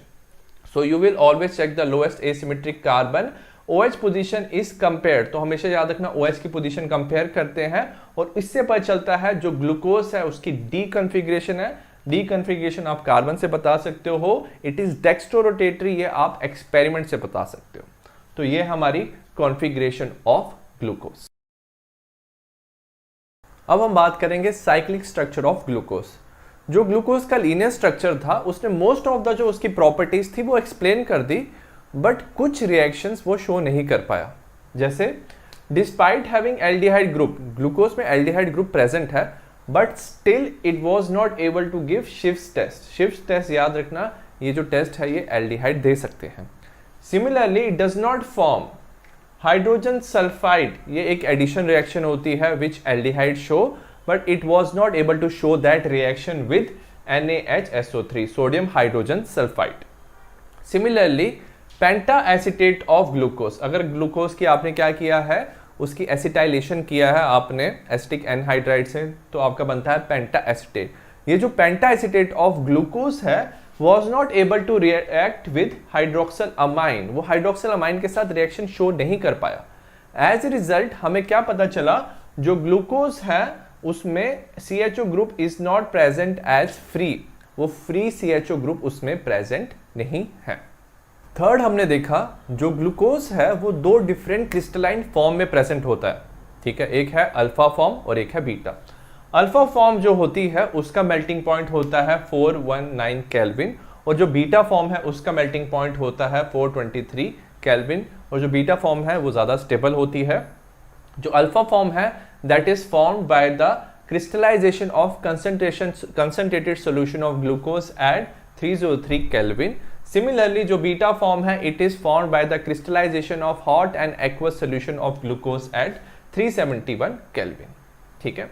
So you will always check the lowest asymmetric carbon, OH position is compared. तो हमेशा याद रखना OH की पोजीशन कंपेयर करते हैं और इससे पता चलता है जो ग्लूकोज है उसकी डी कॉन्फ़िगरेशन है। डी कॉन्फ़िगरेशन आप कार्बन से बता सकते हो, इट इज डेक्स्ट्रो रोटेटरी, ये आप एक्सपेरिमेंट से बता सकते हो। तो ये हमारी कॉन्फ़िगरेशन ऑफ ग्लूकोज। अब हम बात करेंगे साइक्लिक स्ट्रक्चर ऑफ ग्लूकोज। जो ग्लूकोज का लीनियर स्ट्रक्चर था उसने मोस्ट ऑफ द जो उसकी प्रॉपर्टीज थी वो एक्सप्लेन कर दी, बट कुछ रिएक्शंस वो शो नहीं कर पाया। जैसे despite having aldehyde group, glucose में एल्डिहाइड ग्रुप प्रेजेंट है, but still it was not able to give शिफ्ट टेस्ट। शिफ्ट टेस्ट याद रखना, ये जो टेस्ट है ये एल्डिहाइड दे सकते हैं। Similarly it does not form hydrogen sulphide, ये एक एडिशन रिएक्शन होती है which aldehyde show, but it was not able to show that reaction with NaHSO3, sodium hydrogen sulphide. Similarly penta acetate of glucose, अगर ग्लूकोज की आपने क्या किया है, उसकी एसिटाइलेशन किया है आपने एसिटिक एनहाइड्राइड से, तो आपका बनता है पेंटा एसिटेट। ये जो पेंटा एसिटेट ऑफ ग्लूकोज है was not able to react with hydroxyl amine, वो हाइड्रोक्सल अमाइन के साथ रिएक्शन शो नहीं कर पाया। एज ए रिजल्ट हमें क्या पता चला, जो ग्लूकोज है उसमें CHO group is not present as free, वो फ्री CHO ग्रुप उसमें प्रेजेंट नहीं है। थर्ड हमने देखा जो ग्लूकोज है वो दो डिफरेंट क्रिस्टलाइन फॉर्म में प्रेजेंट होता है, ठीक है, एक है अल्फा फॉर्म और एक है बीटा। अल्फा फॉर्म जो होती है उसका मेल्टिंग पॉइंट होता है 419 केल्विन, और जो बीटा फॉर्म है उसका मेल्टिंग पॉइंट होता है 423 केल्विन, और जो बीटा फॉर्म है वो ज़्यादा स्टेबल होती है। जो अल्फा फॉर्म है that is formed by the crystallisation of concentrated solution of glucose at 303 kelvin. Similarly जो बीटा फॉर्म है it is formed by the crystallisation of hot and aqueous solution of glucose at 371 kelvin. ठीक है,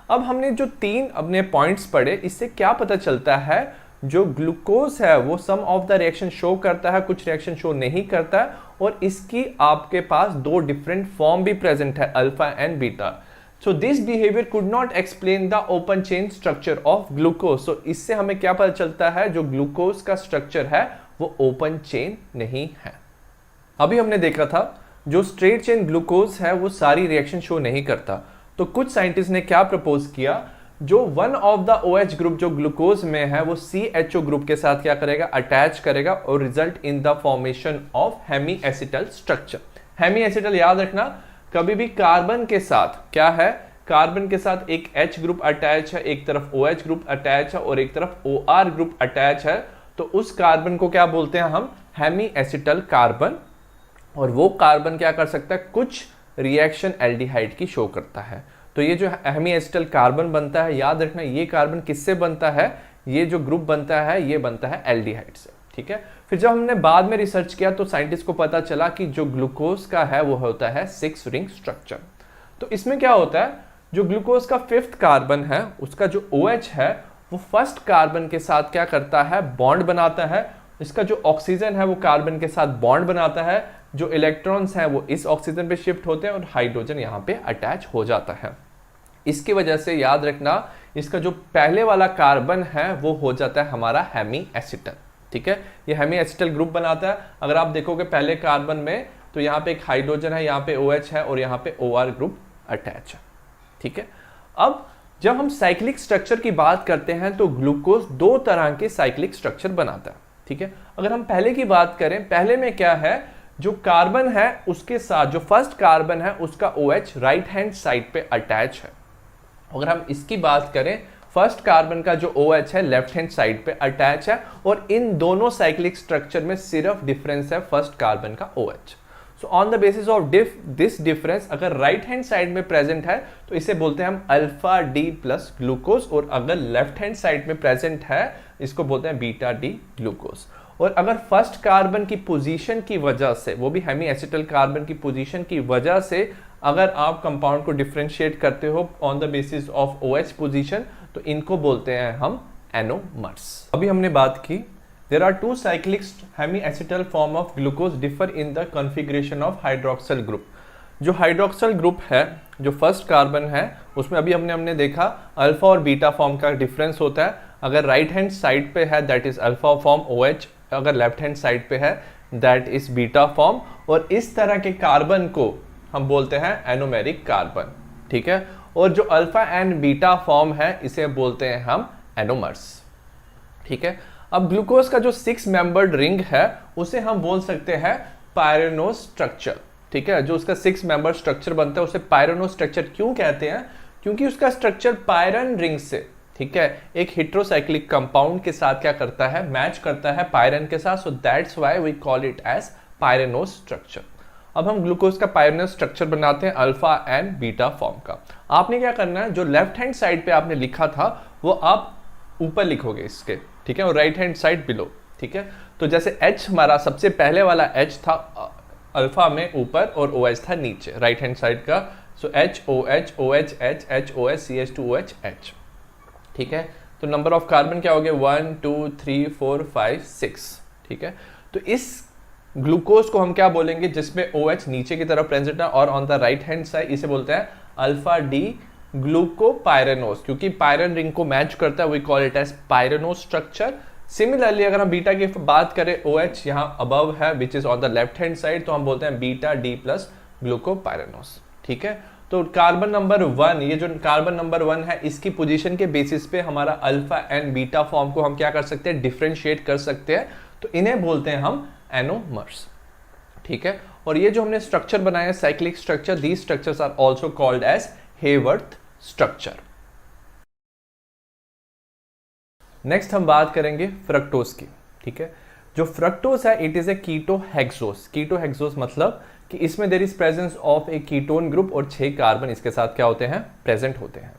अब हमने जो तीन अपने पॉइंट्स पढ़े, इससे क्या पता चलता है, जो ग्लूकोज है वो सम ऑफ द रिएक्शन शो करता है, कुछ रिएक्शन शो नहीं करता है, और इसकी आपके पास दो डिफरेंट फॉर्म भी प्रेजेंट है, alpha and beta. So this behaviour could not explain the open chain structure of glucose. So इससे हमें क्या पता चलता है, जो ग्लूकोज का स्ट्रक्चर है वो ओपन चेन नहीं है। अभी हमने देखा था जो स्ट्रेट चेन ग्लूकोज है वो सारी रिएक्शन शो नहीं करता, तो कुछ साइंटिस्ट ने क्या प्रपोज किया, जो one of the OH group जो ग्लूकोज में है वो CHO ग्रुप के साथ क्या करेगा, अटैच करेगा, और result in the formation of hemiacetal structure. Hemiacetal याद रखना, कभी भी कार्बन के साथ क्या है, कार्बन के साथ एक H ग्रुप अटैच है, एक तरफ OH ग्रुप अटैच है और एक तरफ OR ग्रुप अटैच है, तो उस कार्बन को क्या बोलते हैं हम, हेमी एसिटल कार्बन। और वो कार्बन क्या कर सकता है, कुछ रिएक्शन एल्डिहाइड की शो करता है। तो ये जो हेमी एसिटल कार्बन बनता है, याद रखना ये कार्बन किससे बनता है, ये जो ग्रुप बनता है ये बनता है एल्डिहाइड से। ठीक है, फिर जब हमने बाद में रिसर्च किया तो साइंटिस्ट को पता चला कि जो ग्लूकोज का है वो होता है 6 रिंग स्ट्रक्चर। तो इसमें क्या होता है, जो ग्लूकोज का 5th कार्बन है उसका जो OH है वो फर्स्ट कार्बन के साथ क्या करता है, बॉन्ड बनाता है। इसका जो ऑक्सीजन है वो कार्बन के साथ बॉन्ड बनाता है, जो इलेक्ट्रॉन्स हैं वो इस ऑक्सीजन पे शिफ्ट होते हैं और हाइड्रोजन यहाँ पे अटैच हो जाता है। इसकी वजह से याद रखना इसका जो पहले वाला कार्बन है वो हो जाता है हमारा हेमी एसिटल। ठीक है, ये हेमी एसिटल ग्रुप बनाता है। अगर आप देखोगे पहले कार्बन में तो यहाँ पे एक हाइड्रोजन है, यहाँ पे OH है और यहाँ पे OR ग्रुप अटैच है। ठीक है, अब जब हम साइक्लिक स्ट्रक्चर की बात करते हैं तो ग्लूकोज दो तरह के साइक्लिक स्ट्रक्चर बनाता है। ठीक है, अगर हम पहले की बात करें, पहले में क्या है, जो कार्बन है उसके साथ जो फर्स्ट कार्बन है उसका OH राइट हैंड साइड पे अटैच है। अगर हम इसकी बात करें, फर्स्ट कार्बन का जो OH है लेफ्ट हैंड साइड पे अटैच है, और इन दोनों साइक्लिक स्ट्रक्चर में सिर्फ डिफरेंस है फर्स्ट कार्बन का OH। So on the basis of this difference, अगर राइट हैंड साइड में प्रेजेंट है तो इसे बोलते हैं हम अल्फा D प्लस ग्लूकोज, और अगर लेफ्ट हैंड साइड में प्रेजेंट है इसको बोलते हैं बीटा D ग्लूकोज। और अगर फर्स्ट कार्बन की पोजीशन की वजह से, वो भी हेमी एसिटल कार्बन की पोजीशन की वजह से, अगर आप कंपाउंड को डिफरेंशिएट करते हो on the basis of OH position, तो इनको बोलते हैं हम एनोमर्स। अभी हमने बात की, there are 2 cyclic hemiacetal form of glucose differ in the configuration of hydroxyl group. जो हाइड्रोक्सल ग्रुप है, जो फर्स्ट कार्बन है, उसमें अभी हमने देखा अल्फा और बीटा फॉर्म का डिफरेंस होता है। अगर राइट हैंड साइड पे है that is alpha form OH, अगर लेफ्ट हैंड साइड पे है दैट इज बीटा फॉर्म, और इस तरह के कार्बन को हम बोलते हैं एनोमेरिक कार्बन। ठीक है, और जो अल्फा एंड बीटा फॉर्म है इसे बोलते हैं हम एनोमर्स। ठीक है, अब ग्लूकोज का जो 6 मेंबर्ड रिंग है उसे हम बोल सकते हैं पायरेनो स्ट्रक्चर। ठीक है, जो उसका 6 मेंबर स्ट्रक्चर बनता है उसे पायरेनो स्ट्रक्चर क्यों कहते हैं, क्योंकि उसका स्ट्रक्चर पायरन रिंग से, ठीक है, एक हेट्रोसाइक्लिक कंपाउंड के साथ क्या करता है, मैच करता है पायरन के साथ। So that's why we call it as pyrano structure. अब हम ग्लूकोज का पायरोनस स्ट्रक्चर बनाते हैं अल्फा एंड बीटा फॉर्म का। आपने क्या करना है, जो लेफ्ट हैंड साइड पे आपने लिखा था वो आप ऊपर लिखोगे इसके, ठीक है, और राइट हैंड साइड बिलो, ठीक है। तो जैसे H हमारा सबसे पहले वाला H था अल्फा में ऊपर और OH था नीचे राइट हैंड साइड का, सो HOH OH H HOH CH2OH H, ठीक है। तो नंबर ऑफ कार्बन क्या हो गए 1 2 3 4 5 6, ठीक है। तो इस ग्लूकोज को हम क्या बोलेंगे जिसमें OH नीचे की तरफ प्रेजेंट है और on the right hand side, इसे बोलते हैं अल्फा डी ग्लूकोपायरेनोज, क्योंकि पायरन रिंग को मैच करता है, we call it as pyranose structure. Similarly अगर हम बीटा की बात करें, OH यहाँ अबव है which is on the left hand side, तो हम बोलते हैं बीटा डी प्लस ग्लूकोपायरेनोज, ठीक है। तो कार्बन नंबर 1, ये जो कार्बन नंबर 1 है, इसकी पोजीशन के बेसिस पे हमारा अल्फा एंड बीटा फॉर्म को हम क्या कर सकते हैं, डिफरेंशिएट कर सकते हैं, तो इन्हें बोलते हैं हम एनोमर्स, ठीक है। और ये जो हमने स्ट्रक्चर बनाया cyclic structure, these structures are also called as Haworth structure. Next हम बात करेंगे फ्रक्टोज की, ठीक है। जो फ्रक्टोज है इट इज ए कीटोहेक्सोज। कीटोहेक्सोज मतलब कि इसमें there is presence of a ketone group और 6 कार्बन इसके साथ क्या होते हैं, प्रेजेंट होते हैं।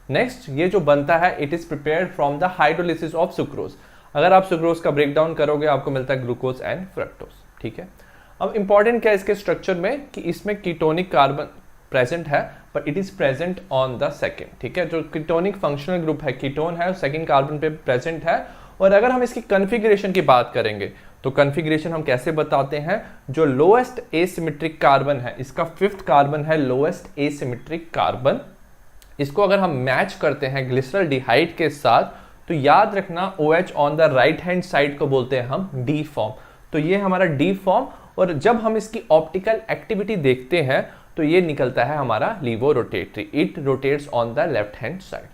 नेक्स्ट ये जो बनता है it is prepared from the hydrolysis of sucrose. अगर आप सुक्रोज का ब्रेक डाउन करोगे आपको मिलता है ग्लूकोज एंड फ्रक्टोज, ठीक है। अब इंपॉर्टेंट क्या है इसके स्ट्रक्चर में कि इसमें कीटोनिक कार्बन प्रेजेंट है but it is present on the second, ठीक है। जो कीटोनिक फंक्शनल ग्रुप है कीटोन है, सेकेंड कार्बन पे प्रेजेंट है। और अगर हम इसकी कॉन्फ़िगरेशन की बात करेंगे तो कॉन्फ़िगरेशन हम कैसे बताते हैं, जो लोएस्ट एसिमेट्रिक कार्बन है, इसका 5th कार्बन है लोएस्ट एसिमेट्रिक कार्बन, इसको अगर हम मैच करते हैं ग्लिसरॉल्डिहाइड के साथ तो याद रखना OH on the right hand side को बोलते हैं हम डी फॉर्म। तो ये हमारा डी फॉर्म, और जब हम इसकी ऑप्टिकल एक्टिविटी देखते हैं तो ये निकलता है हमारा laevo rotatory, it rotates on the left hand side,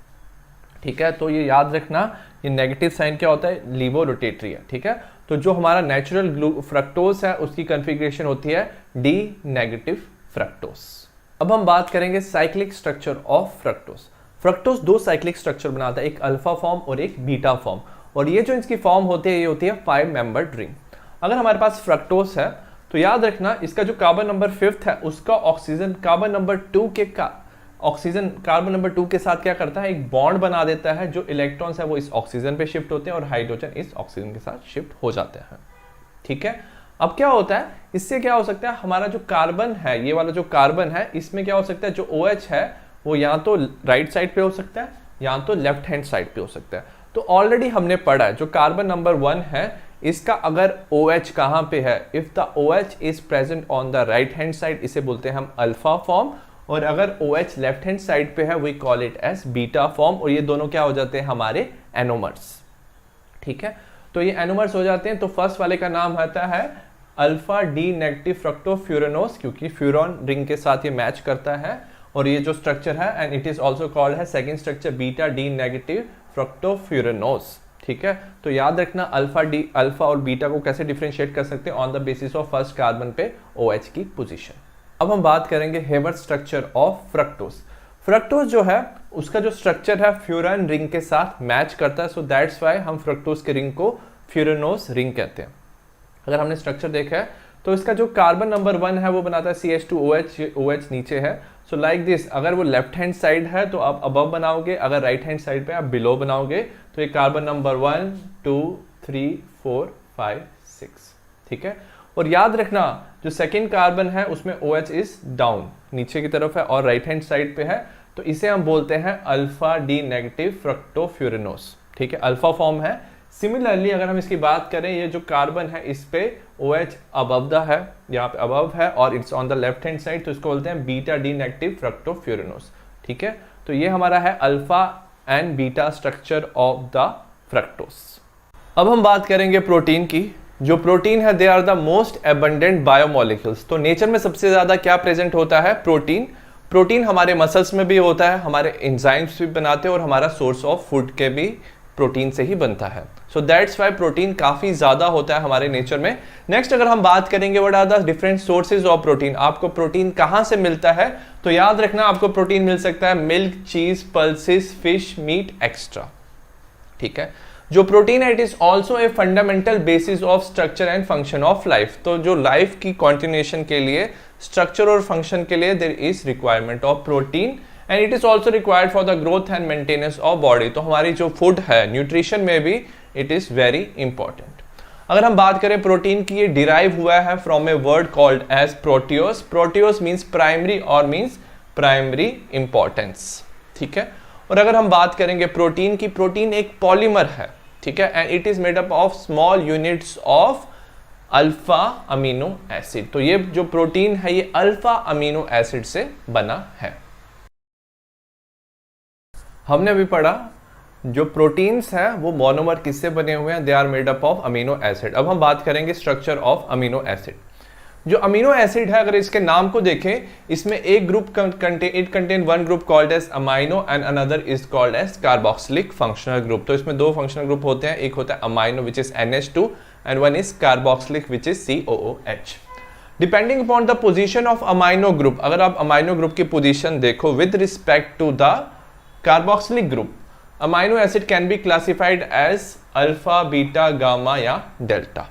ठीक है। तो ये याद रखना, ये नेगेटिव साइन क्या होता है, लीवो रोटेटरी है, ठीक है। तो जो हमारा नेचुरल फ्रक्टोज है उसकी कॉन्फ़िगरेशन होती है डी नेगेटिव फ्रक्टोज। अब हम बात करेंगे cyclic structure of fructose. Fructose 2 cyclic structure बनाता है, एक अल्फा फॉर्म और एक बीटा फॉर्म, और ये जो इसकी फॉर्म होती है ये होती है 5 मेंबर्ड रिंग। अगर हमारे पास फ्रक्टोज है तो याद रखना इसका जो कार्बन नंबर 5th है उसका ऑक्सीजन कार्बन नंबर 2 के ऑक्सीजन कार्बन नंबर 2 के साथ क्या करता है, एक बॉन्ड बना देता है, जो इलेक्ट्रॉन्स है वो इस ऑक्सीजन पे शिफ्ट होते हैं और हाइड्रोजन इस ऑक्सीजन के साथ शिफ्ट हो जाते हैं, ठीक है। अब क्या होता है, इससे क्या हो सकता है, हमारा जो कार्बन है, ये वाला जो कार्बन है, इसमें क्या हो सकता है, जो OH है वो या तो राइट साइड पे हो सकता है या तो लेफ्ट हैंड साइड पे हो सकता है। तो ऑलरेडी हमने पढ़ा है जो कार्बन नंबर 1 है इसका अगर OH कहां पे है, if the OH is present on the right hand side, इसे बोलते हैं हम अल्फा फॉर्म, और अगर OH लेफ्ट हैंड साइड पे है we call it as beta form, और ये दोनों क्या हो जाते हैं हमारे एनोमर्स, ठीक है। तो ये एनोमर्स हो जाते हैं। तो फर्स्ट वाले का नाम आता है अल्फा डी नेगेटिव फ्रक्टोफ्यूरेनोस, क्योंकि फ्यूरॉन रिंग के साथ ये मैच करता है, और ये जो स्ट्रक्चर है and it is also called है second structure beta D negative fructofuranose, ठीक है। तो याद रखना अल्फा और बीटा को कैसे डिफरेंशिएट कर सकते हैं on the basis of first carbon पे OH की पोजीशन। अब हम बात करेंगे Hayworth structure of fructose. Fructose जो है उसका जो स्ट्रक्चर है फ्यूरन रिंग के साथ मैच करता है, सो दैट्स वाई हम फ्रक्टोज के रिंग को फ्यूरेनोस रिंग कहते हैं। अगर हमने स्ट्रक्चर देखा है तो इसका जो कार्बन नंबर 1 है वो बनाता है CH2OH, OH नीचे है, सो लाइक दिस। अगर वो लेफ्ट हैंड साइड है तो आप अबव बनाओगे, अगर राइट हैंड साइड पे आप बिलो बनाओगे, तो ये कार्बन नंबर 1 2 3 4 5 6, ठीक है। और याद रखना जो सेकेंड कार्बन है उसमें OH इज डाउन, नीचे की तरफ है और राइट हैंड साइड पे है, तो इसे हम बोलते हैं अल्फा डी नेगेटिव फ्रक्टोफ्यूरेनोस, ठीक है, अल्फा फॉर्म है। सिमिलरली अगर हम इसकी बात करें, ये जो कार्बन है इस पे OH अबव द है, यहाँ पे अबव है और it's on the left hand side, तो इसको बोलते हैं बीटा डी नेगेटिव फ्रक्टोफ्यूरेनोस, ठीक है। तो ये हमारा है alpha and beta structure of the fructose. अब हम बात करेंगे प्रोटीन की। जो प्रोटीन है they are the most abundant biomolecules. तो नेचर में सबसे ज्यादा क्या प्रेजेंट होता है, प्रोटीन। प्रोटीन हमारे मसल्स में भी होता है, हमारे एंजाइम्स भी बनाते हैं और हमारा सोर्स ऑफ फूड के भी प्रोटीन से ही बनता है। सो दैट्स वाई प्रोटीन काफी ज्यादा होता है हमारे नेचर में। नेक्स्ट अगर हम बात करेंगे what are the different sources of protein, आपको प्रोटीन कहां से मिलता है, तो याद रखना आपको प्रोटीन मिल सकता है मिल्क, चीज, पल्सेस, फिश, मीट एक्स्ट्रा, ठीक है। जो प्रोटीन है it is also a fundamental basis of structure and function of life. तो जो लाइफ की कॉन्टिन्यूएशन के लिए, स्ट्रक्चर और फंक्शन के लिए there is requirement of protein and it is also required for the growth and maintenance of body. तो हमारी जो फूड है, न्यूट्रिशन में भी इट इज वेरी इंपॉर्टेंट। अगर हम बात करें प्रोटीन की, ये डिराइव हुआ है from a word called as proteios. Proteios means primary और मीन्स प्राइमरी इंपॉर्टेंस, ठीक है। और अगर हम बात करेंगे प्रोटीन की, प्रोटीन एक पॉलीमर है, ठीक है, and it is made up of small units of alpha amino acid. तो ये जो प्रोटीन है ये अल्फा अमीनो एसिड से बना है। हमने अभी पढ़ा जो प्रोटीन्स हैं वो मोनोमर किससे बने हुए हैं, they are made up of amino acid. अब हम बात करेंगे स्ट्रक्चर ऑफ अमीनो एसिड। जो अमीनो एसिड है, अगर इसके नाम को देखें, इसमें एक group contain one group called as amino and another is called as carboxylic functional group. तो इसमें दो फंक्शनल ग्रुप होते हैं, एक होता है amino which is NH2 and one is carboxylic which is COOH। Depending upon the position of amino group, अगर आप अमाइनो ग्रुप की पोजिशन देखो with respect to the carboxylic group, amino acid can be classified as alpha, beta, gamma या डेल्टा,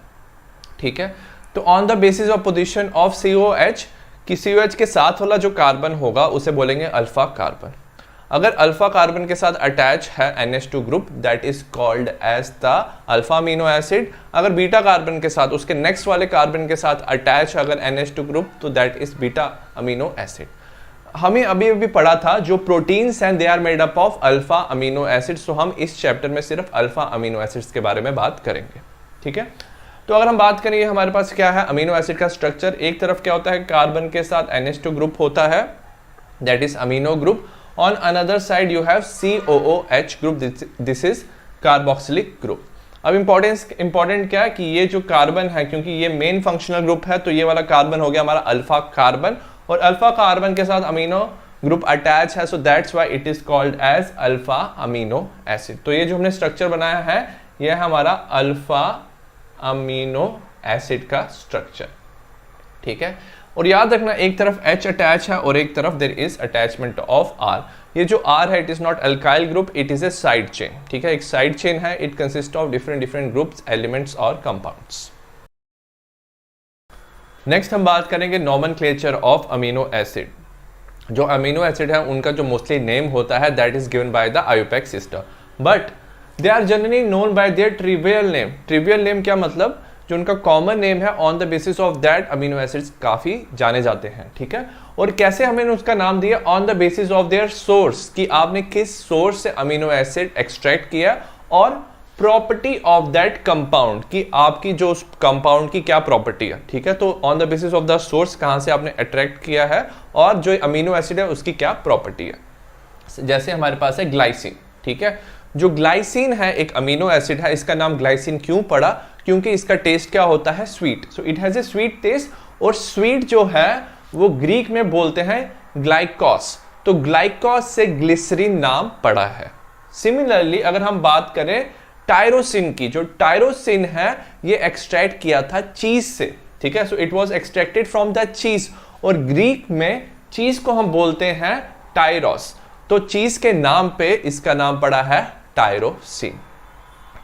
ठीक है। तो on the basis of position of COH, कि COH के साथ वाला जो कार्बन होगा उसे बोलेंगे अल्फा कार्बन। अगर अल्फा कार्बन के साथ अटैच है NH2 group, that is called as the alpha amino acid. अगर बीटा कार्बन के साथ, उसके नेक्स्ट वाले कार्बन के साथ अटैच अगर NH2 ग्रुप, तो that is beta amino acid. हमें अभी अभी पढ़ा था जो प्रोटीन्स हैं they are made up of alpha amino acids. तो हम इस चैप्टर में सिर्फ अल्फा अमीनो एसिड्स के बारे में बात करेंगे, ठीक है। तो अगर हम बात करें हमारे पास क्या है अमीनो एसिड का स्ट्रक्चर, एक तरफ क्या होता है, कार्बन के साथ NH2 ग्रुप होता है, that is amino group. On another side you have COOH group, this is carboxylic group. अब इंपॉर्टेंट क्या है कि ये जो कार्बन है, क्योंकि ये मेन फंक्शनल ग्रुप है, तो ये वाला कार्बन हो गया हमारा अल्फा कार्बन, और अल्फा कार्बन के साथ अमीनो ग्रुप अटैच है, so that's why it is called as alpha amino acid. तो ये जो हमने स्ट्रक्चर बनाया है ये है हमारा अल्फा अमीनो एसिड का स्ट्रक्चर, ठीक है। और याद रखना एक तरफ H अटैच है और एक तरफ there is attachment of R। ये जो R है it is not alkyl group, it is a side chain, ठीक है, एक साइड चेन है। It consist of different groups, elements और कंपाउंड्स। नेक्स्ट हम बात करेंगे नॉमेनक्लेचर ऑफ अमीनो एसिड। जो अमीनो एसिड है उनका जो मोस्टली नेम होता है that is given by the IUPAC system, but they are generally known by their trivial name. Trivial name क्या मतलब, जो उनका कॉमन नेम है, on the basis of that amino acids काफी जाने जाते हैं, ठीक है। और कैसे हमें उसका नाम दिया, on the basis of their source, कि आपने किस सोर्स से अमीनो एसिड एक्सट्रैक्ट किया, और प्रॉपर्टी ऑफ दैट कंपाउंड, कि आपकी जो कंपाउंड की क्या प्रॉपर्टी है, ठीक है। तो on the basis of the source कहां से आपने अट्रैक्ट किया है और जो अमीनो एसिड है उसकी क्या प्रॉपर्टी है। जैसे हमारे पास है ग्लाइसिन, ठीक है। जो ग्लाइसिन है एक अमीनो एसिड है, इसका नाम ग्लाइसिन क्यों पड़ा, क्योंकि इसका टेस्ट क्या होता है, sweet. So it has A sweet taste, और स्वीट जो है वो ग्रीक में बोलते हैं ग्लाइकोस। तो ग्लाइकोस से ग्लिसरीन नाम पड़ा है। सिमिलरली अगर हम बात करें टायरोसिन की, जो टायरोसिन है ये एक्सट्रैक्ट किया था चीज से, ठीक है। So it was extracted from the चीज, और ग्रीक में चीज को हम बोलते हैं टायरोस। तो चीज के नाम पे इसका नाम पड़ा है टायरोसिन,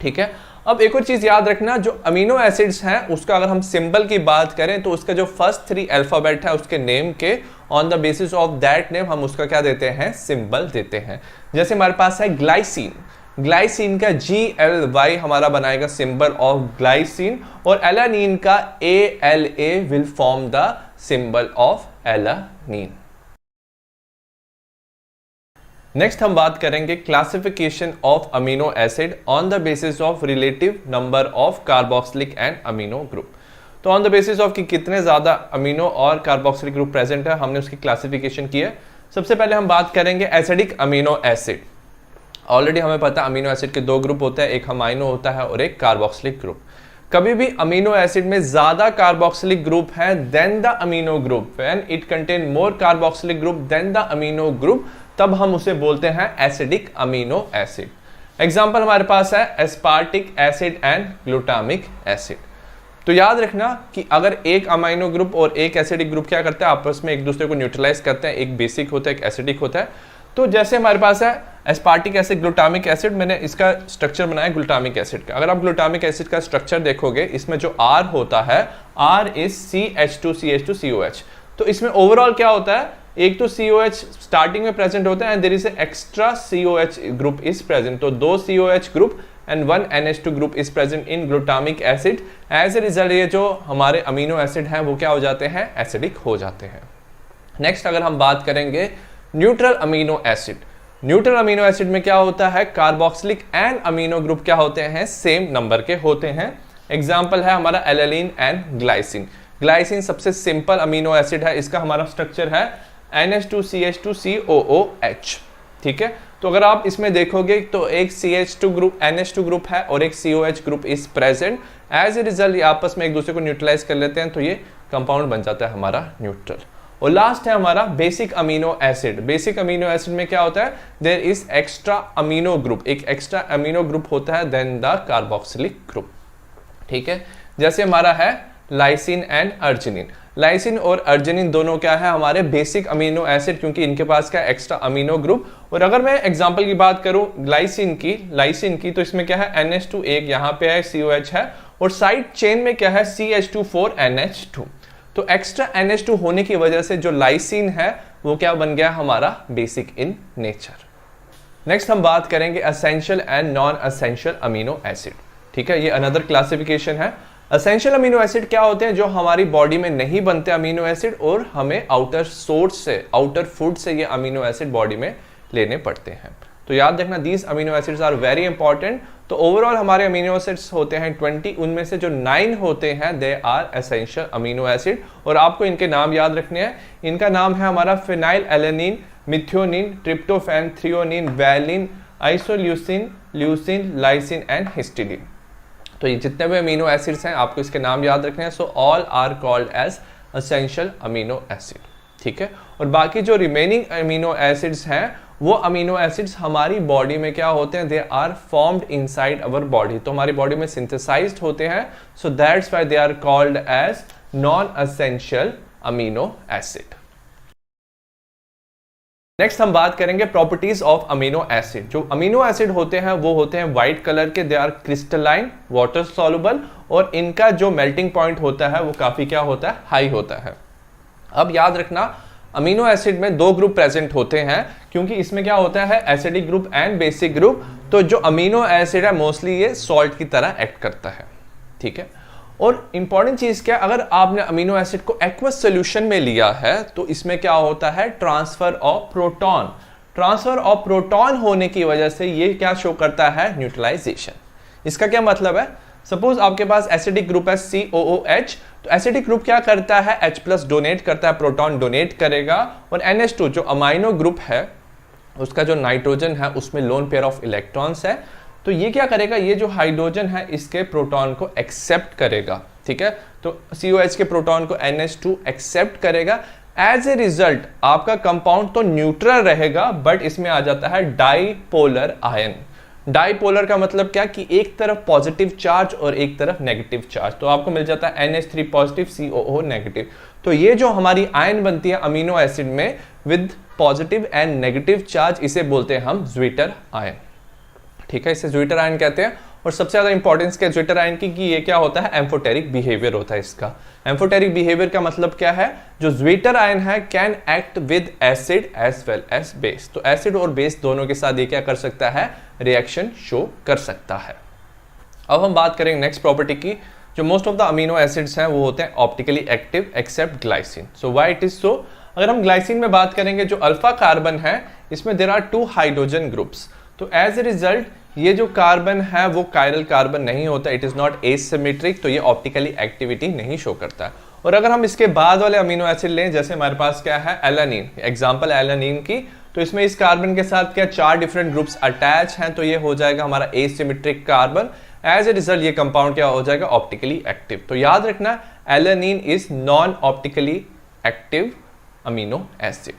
ठीक है। अब एक और चीज याद रखना, जो अमीनो एसिड्स हैं उसका अगर हम सिंबल की बात करें तो उसका जो फर्स्ट 3 अल्फाबेट है उसके नेम के, on the basis of that name हम उसका क्या देते हैं, सिंबल देते हैं। जैसे हमारे पास है ग्लाइसिन, ग्लाइसिन का GLY हमारा बनाएगा सिंबल ऑफ ग्लाइसिन, और एलानीन का ALA will form the symbol of alanine. Next हम बात करेंगे classification of amino acid on the basis of relative number of carboxylic and amino group. तो ऑन द बेसिस ऑफ कि कितने ज्यादा अमीनो और कार्बोक्सिलिक ग्रुप प्रेजेंट है, हमने उसकी क्लासिफिकेशन की है। सबसे पहले हम बात करेंगे एसिडिक अमीनो एसिड। ऑलरेडी हमें पता है अमीनो एसिड के 2 ग्रुप होते हैं, एक अमाइनो होता है और एक कार्बोक्सिलिक ग्रुप। कभी भी अमीनो एसिड में ज्यादा कार्बोक्सिलिक ग्रुप है than the amino group, when it contain more carboxylic group than the amino group, तब हम उसे बोलते हैं एसिडिक अमीनो एसिड। एग्जांपल हमारे पास है aspartic acid and glutamic acid. तो याद रखना कि अगर एक अमीनो ग्रुप और एक एसिडिक ग्रुप क्या करते हैं, आपस में एक दूसरे को न्यूट्रलाइज करते हैं, एक बेसिक होता है एक एसिडिक होता है। तो जैसे हमारे पास है एस्पार्टिक एसिड, ग्लूटामिक एसिड, मैंने इसका स्ट्रक्चर बनाया ग्लूटामिक एसिड का। अगर आप ग्लूटामिक एसिड का स्ट्रक्चर देखोगे, इसमें जो R होता है, R इज CH2CH2COH। तो इसमें ओवरऑल क्या होता है, एक तो COH स्टार्टिंग में प्रेजेंट होता है and there is extra COH group is present. तो 2 COH group and 1 NH2 group is present in glutamic acid. As a result ये जो हमारे अमीनो एसिड हैं वो क्या हो जाते हैं, एसिडिक हो जाते हैं। नेक्स्ट अगर हम बात करेंगे neutral amino acid, neutral amino acid में क्या होता है, कार्बोक्सिलिक एंड अमीनो ग्रुप क्या होते हैं, सेम नंबर के होते हैं। एग्जाम्पल है हमारा एलेनिन एंड ग्लाइसिन। ग्लाइसिन सबसे सिंपल अमीनो एसिड है, इसका हमारा स्ट्रक्चर है NH2CH2COOH। ठीक है, तो अगर आप इसमें देखोगे तो एक CH2 ग्रुप NH2 ग्रुप है और एक COH group is present. As a result ये आपस में एक दूसरे को न्यूट्रलाइज कर लेते हैं, तो ये कंपाउंड बन जाता है हमारा न्यूट्रल। और लास्ट है हमारा basic amino acid. Basic amino acid में क्या होता है, there is extra amino group, एक एक्स्ट्रा अमीनो ग्रुप होता है देन द कार्बोक्सिलिक ग्रुप। ठीक है, जैसे हमारा है लाइसिन एंड अर्जिनिन। लाइसिन और अर्जिनिन दोनों क्या है, हमारे बेसिक अमीनो एसिड, क्योंकि इनके पास क्या एक्स्ट्रा अमीनो ग्रुप। और अगर मैं एग्जांपल की बात करूं लाइसिन की, तो इसमें क्या है NH2 एक यहाँ पे है, COH है, और साइड चेन में क्या है CH2,4NH2। तो एक्स्ट्रा NH2 होने की वजह से जो लाइसिन है वो क्या बन गया हमारा बेसिक इन नेचर। नेक्स्ट हम बात करेंगे essential and non essential amino acid. ठीक है, ये अनदर क्लासिफिकेशन है। एसेंशियल अमीनो एसिड क्या होते हैं, जो हमारी बॉडी में नहीं बनते अमीनो एसिड और हमें आउटर सोर्स से, आउटर फूड से ये अमीनो एसिड बॉडी में लेने पड़ते हैं। तो याद रखना these amino acids are very important. तो ओवरऑल हमारे अमीनो एसिड्स होते हैं 20, उनमें से जो 9 होते हैं they are essential amino acid. और आपको इनके नाम याद रखने हैं। इनका नाम है हमारा phenyl alanine, methionine, tryptophan, threonine, valine, isoleucine, leucine, lysine and histidine. तो ये जितने भी अमीनो एसिड्स हैं आपको इसके नाम याद रखने हैं। So all are called as essential amino acid. ठीक है, और बाकी जो रिमेनिंग अमीनो एसिड्स हैं वो अमीनो एसिड्स हमारी बॉडी में क्या होते हैं, they are formed inside our body. तो हमारी बॉडी में सिंथेसाइज्ड होते हैं। So that's why they are called as non essential amino acid. Next हम बात करेंगे प्रॉपर्टीज ऑफ अमीनो एसिड। जो अमीनो एसिड होते हैं वो होते हैं व्हाइट कलर के, they are crystalline, water soluble, और इनका जो मेल्टिंग पॉइंट होता है वो काफी क्या होता है, हाई होता है। अब याद रखना अमीनो एसिड में 2 ग्रुप प्रेजेंट होते हैं, क्योंकि इसमें क्या होता है acidic group and basic group. तो जो अमीनो एसिड है मोस्टली ये सॉल्ट की तरह एक्ट करता है। ठीक है, और इंपॉर्टेंट चीज क्या, अगर आपने अमीनो एसिड को एक्वस सॉल्यूशन में लिया है तो इसमें क्या होता है, transfer of proton. Transfer of proton होने की वजह से ये क्या शो करता है, न्यूट्रलाइजेशन। इसका क्या मतलब है, सपोज आपके पास एसिडिक ग्रुप है COOH, तो एसिडिक ग्रुप क्या करता है, H+ डोनेट करता है, प्रोटॉन डोनेट करेगा। और NH2 जो अमाइनो ग्रुप है उसका जो नाइट्रोजन है उसमें लोन पेयर ऑफ इलेक्ट्रॉन्स है, तो ये क्या करेगा, ये जो हाइड्रोजन है इसके प्रोटॉन को एक्सेप्ट करेगा। ठीक है, तो COH के प्रोटॉन को NH2 एक्सेप्ट करेगा। एज ए रिजल्ट आपका कंपाउंड तो न्यूट्रल रहेगा, बट इसमें आ जाता है डाइपोलर आयन। डाइपोलर का मतलब क्या कि एक तरफ पॉजिटिव चार्ज और एक तरफ नेगेटिव चार्ज, तो आपको मिल जाता है NH3 पॉजिटिव, COO नेगेटिव। तो ये जो हमारी आयन बनती है अमीनो एसिड में with positive and negative charge, इसे बोलते हैं हम ज्विटर आयन। ठीक है, इसे ज्विटर आयन कहते हैं। और सबसे ज्यादा इंपॉर्टेंस क्या ज्विटर आयन की, कि ये क्या होता है, एम्फोटेरिक बिहेवियर होता है इसका। एम्फोटेरिक बिहेवियर का मतलब क्या है, जो ज्विटर आयन है can act with acid as well as base. तो एसिड और बेस दोनों के साथ ये क्या कर सकता है, रिएक्शन शो कर सकता है। अब हम बात करेंगे नेक्स्ट प्रॉपर्टी की। जो most of the amino acids हैं वो होते हैं optically active except glycine. So why it is so, अगर हम ग्लाइसिन में बात करेंगे, जो अल्फा कार्बन है इसमें देयर आर 2 हाइड्रोजन ग्रुप्स। तो एज ए रिजल्ट ये जो कार्बन है वो कायरल कार्बन नहीं होता, इट इज नॉट एसिमेट्रिक, तो ये ऑप्टिकली एक्टिविटी नहीं शो करता है। और अगर हम इसके बाद वाले अमीनो एसिड लें, जैसे हमारे पास क्या है एलानिन, एग्जांपल एलानिन की, तो इसमें इस कार्बन के साथ क्या 4 डिफरेंट ग्रुप्स अटैच हैं, तो ये हो जाएगा हमारा asymmetric carbon. As a result ये कंपाउंड क्या हो जाएगा, ऑप्टिकली एक्टिव। तो याद रखना alanine is non optically active amino acid.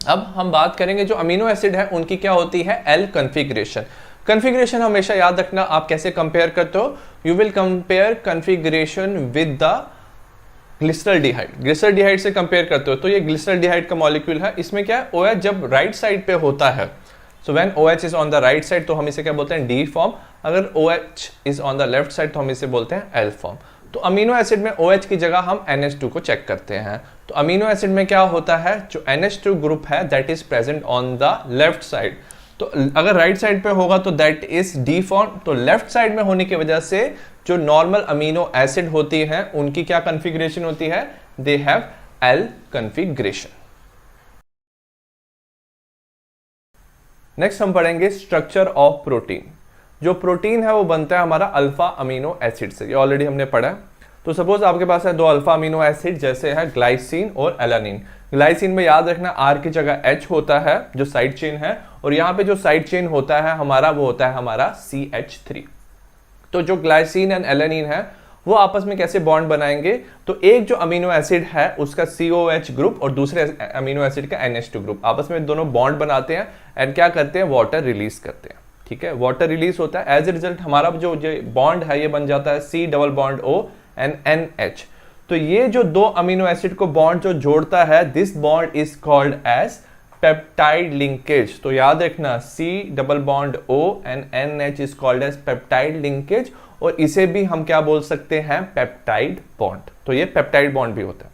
अब हम बात करेंगे जो अमीनो एसिड है उनकी क्या होती है, एल कन्फिग्रेशन। कन्फिग्रेशन हमेशा याद रखना, आप कैसे कंपेयर करते हो, you will compare configuration with the glyceraldehyde, glyceraldehyde से कंपेयर करते हो तो ये ग्लिसरॉल्डिहाइड का मॉलिक्यूल है, इसमें क्या है OH जब राइट साइड पे होता है, so when OH is on the right side तो हम इसे क्या बोलते हैं डी फॉर्म, अगर OH is on the left side तो हम इसे बोलते हैं एल फॉर्म। तो अमीनो एसिड में OH की जगह हम NH2 को चेक करते हैं। तो अमीनो एसिड में क्या होता है, जो NH2 ग्रुप है that is present on the left side, तो अगर राइट साइड पे होगा तो दैट इज डी फॉर्म। तो लेफ्ट साइड में होने की वजह से जो नॉर्मल अमीनो एसिड होती हैं उनकी क्या कॉन्फ़िगरेशन होती है, they have L configuration. Next हम पढ़ेंगे स्ट्रक्चर ऑफ प्रोटीन। जो प्रोटीन है वो बनता है हमारा अल्फा अमीनो एसिड से, ये ऑलरेडी हमने पढ़ा है। तो सपोज आपके पास है दो अल्फा अमीनो एसिड जैसे है ग्लाइसिन और एलानिन। ग्लाइसिन में याद रखना R की जगह H होता है जो साइड चेन है, और यहाँ पे जो साइड चेन होता है हमारा वो होता है हमारा CH3। तो जो ग्लाइसिन एंड एलानिन है वो आपस में कैसे बॉन्ड बनाएंगे, तो एक जो अमीनो एसिड है उसका COH ग्रुप और दूसरे अमीनो एसिड का NH2 ग्रुप आपस में दोनों बॉन्ड बनाते हैं एंड क्या करते हैं, वाटर रिलीज करते हैं। ठीक है, वाटर रिलीज होता है, एज ए रिजल्ट हमारा जो बॉन्ड है ये बन जाता है C double bond O and NH। तो ये जो दो अमीनो एसिड को बॉन्ड जो जोड़ता है, this bond is called as peptide linkage. तो याद रखना C double bond O and NH is called as peptide linkage, और इसे भी हम क्या बोल सकते हैं, पेप्टाइड बॉन्ड। तो ये पेप्टाइड बॉन्ड भी होता है।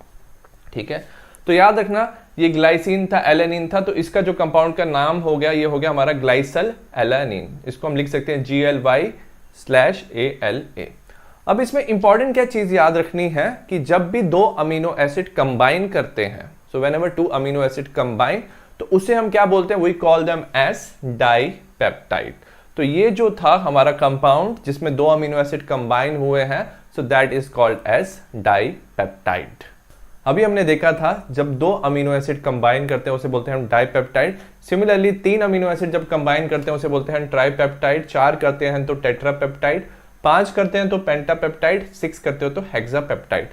ठीक है, तो याद रखना ये ग्लाइसिन था, एलानिन था, तो इसका जो कंपाउंड का नाम हो गया ये हो गया हमारा ग्लाइसल एलानिन। इसको हम लिख सकते हैं GLY/ALA। अब इसमें इंपॉर्टेंट क्या चीज याद रखनी है कि जब भी दो अमीनो एसिड कंबाइन करते हैं, so whenever two amino acid combine, तो उसे हम क्या बोलते हैं, we call them as dipeptide. तो ये जो था हमारा कंपाउंड जिसमें दो अमीनो एसिड कंबाइन हुए हैं, so that is called as dipeptide. अभी हमने देखा था जब दो अमीनो एसिड कंबाइन करते हैं उसे बोलते हैं हम डाइपेप्टाइड। सिमिलरली तीन अमीनो एसिड जब कंबाइन करते हैं उसे बोलते हैं ट्राइपेप्टाइड, 4 करते हैं तो टेट्रापेप्टाइड, 5 करते हैं तो पेंटापेप्टाइड, 6 करते हो तो हेक्सापेप्टाइड।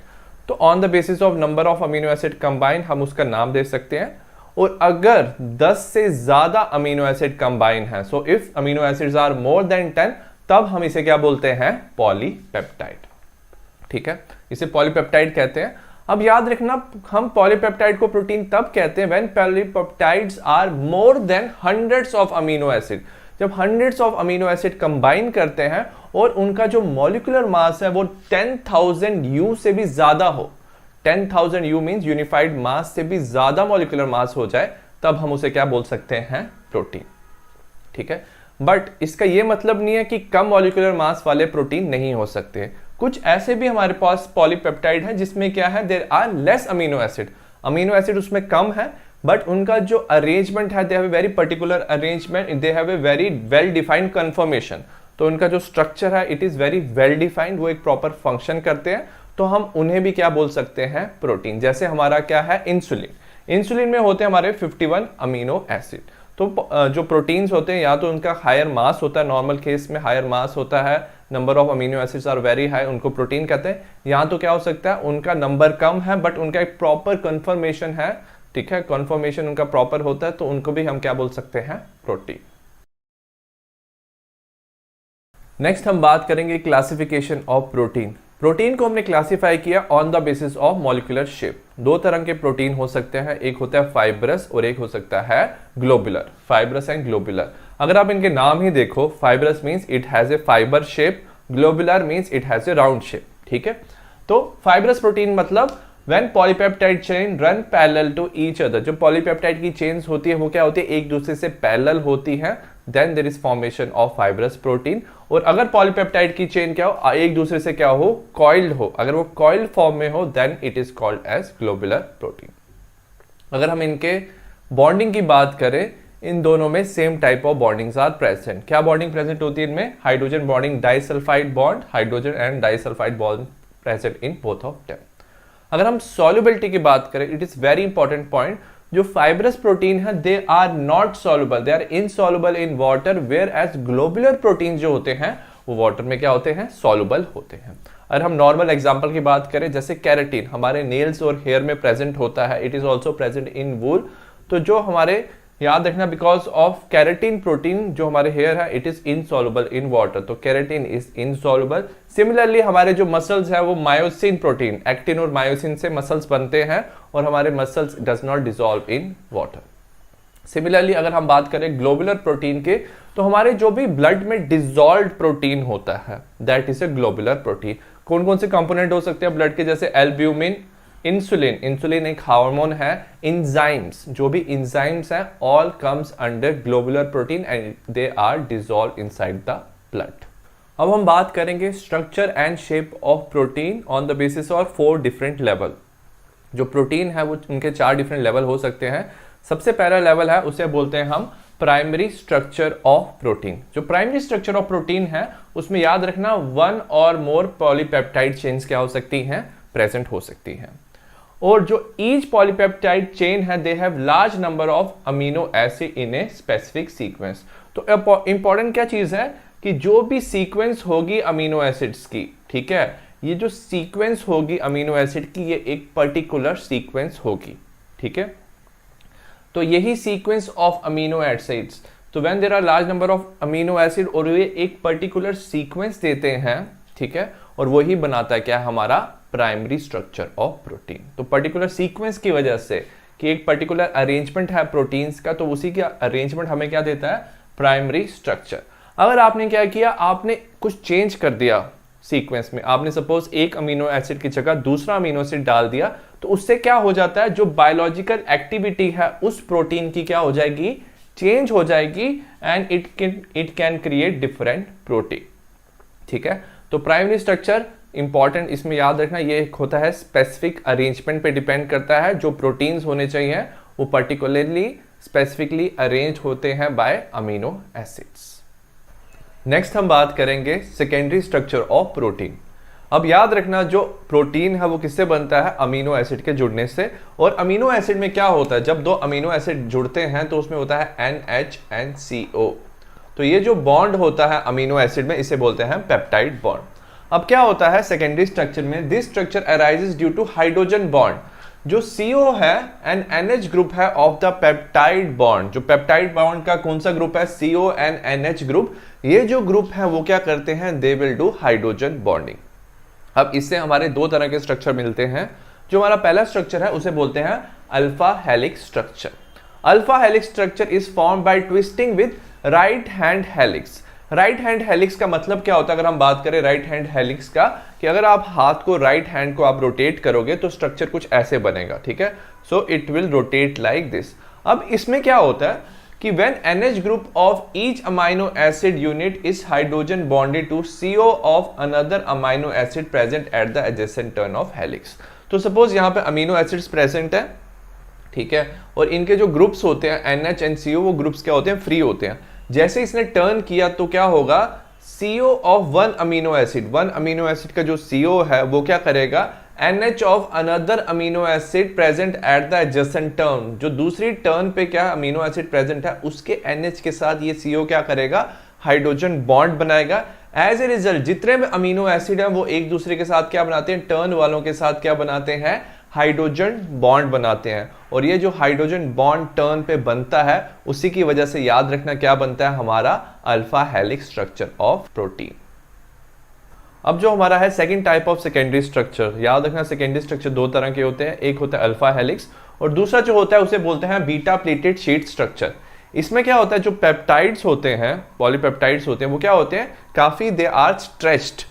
तो on the basis of number of amino acid combine हम उसका नाम दे सकते हैं। और अगर 10 से ज्यादा अमीनो एसिड कंबाइन है, so if amino acids are more than 10, तब हम इसे क्या बोलते हैं, पॉलीपेप्टाइड। ठीक है, इसे पॉलीपेप्टाइड कहते हैं। अब याद रखना हम पॉलीपेप्टाइड को प्रोटीन तब कहते हैं when polypeptides are more than hundreds of amino acid. जब hundreds of amino acid combine करते हैं और उनका जो मॉलिक्यूलर मास है वो 10,000 U से भी ज्यादा हो, 10,000 U मींस यूनिफाइड मास से भी ज्यादा मॉलिक्यूलर मास हो जाए, तब हम उसे क्या बोल सकते हैं, प्रोटीन। ठीक है, बट इसका यह मतलब नहीं है कि कम मॉलिक्यूलर मास वाले प्रोटीन नहीं हो सकते। कुछ ऐसे भी हमारे पास पॉलीपेप्टाइड है जिसमें क्या है, there are less amino acid, amino acid उसमें कम है, बट उनका जो अरेंजमेंट है, they have a very particular arrangement, they have a very well defined conformation. तो उनका जो स्ट्रक्चर है it is very well defined, वो एक प्रॉपर फंक्शन करते हैं, तो हम उन्हें भी क्या बोल सकते हैं, प्रोटीन। जैसे हमारा क्या है, इंसुलिन। इंसुलिन में होते हैं हमारे 51 अमीनो एसिड। तो जो प्रोटीन्स होते हैं या तो उनका हायर मास होता है, नॉर्मल केस में हायर मास होता है, number of amino acids are very high, उनको प्रोटीन कहते हैं। यहाँ तो क्या हो सकता है, उनका नंबर कम है बट उनका एक प्रॉपर कन्फर्मेशन है। ठीक है, कन्फर्मेशन उनका प्रॉपर होता है, तो उनको भी हम क्या बोल सकते हैं, प्रोटीन। नेक्स्ट हम बात करेंगे क्लासिफिकेशन ऑफ प्रोटीन। प्रोटीन को हमने क्लासिफाई किया on the basis of molecular shape. दो तरह के प्रोटीन हो सकते हैं, एक होता है फाइब्रस और एक हो सकता है ग्लोबुलर, फाइब्रस एंड ग्लोबुलर। अगर आप इनके नाम ही देखो, fibrous means it has a fibre shape, globular means it has a round shape. ठीक है, तो फाइब्रस प्रोटीन मतलब when polypeptide chain run parallel to each other, जो पॉलीपेप्टाइड की चेन्स होती है वो क्या होती है, एक दूसरे से पैरेलल होती है, then there is formation of fibrous protein. और अगर पॉलीपेप्टाइड की चेन क्या हो, एक दूसरे से क्या हो, कॉइल्ड हो, अगर वो कॉइल्ड फॉर्म में हो then it is called as globular protein. अगर हम इनके बॉन्डिंग की बात करें, इन दोनों में same type of bondings are present. क्या बॉन्डिंग प्रेजेंट होती है इनमें, hydrogen bonding disulphide bond, hydrogen and disulphide bond present in both of them. अगर हम सॉल्युबिलिटी की बात करें, it is very important point, जो फाइब्रस प्रोटीन है they are not soluble, they are insoluble in water, whereas globular protein जो होते हैं वो वाटर में क्या होते हैं, सॉल्युबल होते हैं। अगर हम नॉर्मल एग्जांपल की बात करें, जैसे कैराटिन हमारे नेल्स और हेयर में प्रेजेंट होता है, it is also present in wool. तो जो हमारे याद रखना बिकॉज ऑफ केराटिन प्रोटीन जो हमारे हेयर है it is insoluble in water, तो केराटिन इज इनसॉल्युबल। सिमिलरली हमारे जो मसल्स है वो मायोसिन प्रोटीन, एक्टिन और मायोसिन से मसल्स बनते हैं और हमारे muscles does not dissolve in water. Similarly अगर हम बात करें ग्लोबुलर प्रोटीन के, तो हमारे जो भी ब्लड में डिसॉल्व्ड प्रोटीन होता है that is a globular protein. कौन कौन से कंपोनेंट हो सकते हैं ब्लड के, जैसे एल्ब्यूमिन, इंसुलिन, इंसुलिन एक हार्मोन है, इंजाइम्स, जो भी इंजाइम्स हैं all comes under globular protein and they are dissolve inside the blood. अब हम बात करेंगे structure and shape of protein on the basis of 4 different level. जो प्रोटीन है वो उनके 4 डिफरेंट लेवल हो सकते हैं। सबसे पहला लेवल है उसे बोलते हैं हम प्राइमरी स्ट्रक्चर ऑफ प्रोटीन। जो प्राइमरी स्ट्रक्चर ऑफ प्रोटीन है उसमें याद रखना 1 और मोर पॉलीपेप्टाइड चेन्स क्या हो सकती हैं, प्रेजेंट हो सकती हैं। और जो ईच पॉलीपेप्टाइड चेन है they have large number of amino acid in a specific sequence. तो इंपॉर्टेंट क्या चीज है कि जो भी सीक्वेंस होगी अमीनो एसिड्स की, ठीक है, ये जो सीक्वेंस होगी अमीनो एसिड की ये एक पर्टिकुलर सीक्वेंस होगी, ठीक है। तो यही सीक्वेंस ऑफ अमीनो एसिड्स, तो when there are large number of amino acid और ये एक पर्टिकुलर सीक्वेंस देते हैं, ठीक है, और वही बनाता है क्या, हमारा प्राइमरी स्ट्रक्चर ऑफ प्रोटीन। तो पर्टिकुलर सीक्वेंस की वजह से कि एक पर्टिकुलर अरेंजमेंट है प्रोटीन्स का, तो उसी का अरेंजमेंट हमें क्या देता है, प्राइमरी स्ट्रक्चर। अगर आपने क्या किया, आपने कुछ चेंज कर दिया सीक्वेंस में, आपने सपोज एक अमीनो एसिड की जगह दूसरा अमीनो एसिड डाल दिया, तो उससे क्या हो जाता है, जो बायोलॉजिकल एक्टिविटी है उस प्रोटीन की क्या हो जाएगी, चेंज हो जाएगी and it can create different protein, ठीक है। तो प्राइमरी स्ट्रक्चर इंपॉर्टेंट इसमें याद रखना, ये एक होता है स्पेसिफिक अरेंजमेंट पे डिपेंड करता है। जो प्रोटीन्स होने चाहिए वो पर्टिकुलरली स्पेसिफिकली अरेंज होते हैं बाय अमीनो एसिड्स। नेक्स्ट हम बात करेंगे सेकेंडरी स्ट्रक्चर ऑफ प्रोटीन। अब याद रखना जो प्रोटीन है वो किससे बनता है, अमीनो एसिड के जुड़ने से। और अमीनो एसिड में क्या होता है, जब 2 अमीनो एसिड जुड़ते हैं तो उसमें होता है NH&CO। तो ये जो बॉन्ड होता है अमीनो एसिड में इसे बोलते हैं पेप्टाइड बॉन्ड। अब क्या होता है सेकेंडरी स्ट्रक्चर में, this structure arises due to hydrogen bond. जो CO है एंड NH ग्रुप है ऑफ द पेप्टाइड बॉन्ड, जो पेप्टाइड बॉन्ड का कौन सा ग्रुप है, CO एंड NH ग्रुप, ये जो ग्रुप है वो क्या करते हैं, they will do hydrogen bonding. अब इससे हमारे 2 तरह के स्ट्रक्चर मिलते हैं। जो हमारा पहला स्ट्रक्चर है उसे बोलते हैं alpha helix structure. Alpha helix structure is form by twisting with right hand helix. Right hand helix का मतलब क्या होता है, अगर हम बात करें राइट हैंड हेलिक्स का, कि अगर आप हाथ को राइट हैंड को आप रोटेट करोगे तो स्ट्रक्चर कुछ ऐसे बनेगा, ठीक है। So it will rotate like this. अब इसमें क्या होता है कि when NH group of each amino acid unit is hydrogen bonded to CO of another amino acid present at the adjacent turn of helix. तो सपोज यहाँ पे अमीनो एसिड्स प्रेजेंट है, ठीक है, और इनके जो ग्रुप्स होते हैं NH एंड CO, वो ग्रुप्स क्या होते हैं, फ्री होते हैं। जैसे इसने टर्न किया तो क्या होगा, CO of 1 amino acid, 1 amino acid का जो CO है वो क्या करेगा, NH of another amino acid present at the adjacent turn, जो दूसरी टर्न पे क्या अमीनो एसिड प्रेजेंट है उसके NH के साथ ये CO क्या करेगा, हाइड्रोजन बॉन्ड बनाएगा। एज ए रिजल्ट जितने भी अमीनो एसिड हैं वो एक दूसरे के साथ क्या बनाते हैं, टर्न वालों के साथ क्या बनाते हैं, हाइड्रोजन बॉन्ड बनाते हैं। और ये जो हाइड्रोजन बॉन्ड टर्न पे बनता है उसी की वजह से याद रखना क्या बनता है, हमारा alpha helix structure of protein. अब जो हमारा है second type of secondary structure, याद रखना सेकेंडरी स्ट्रक्चर 2 तरह के होते हैं, एक होता है अल्फा हेलिक्स और दूसरा जो होता है उसे बोलते हैं बीटा प्लेटेड शीट स्ट्रक्चर। इसमें क्या होता है, जो पेप्टाइड्स होते हैं, पॉलीपेप्टाइड्स होते हैं, वो क्या होते हैं, काफी they are stretched.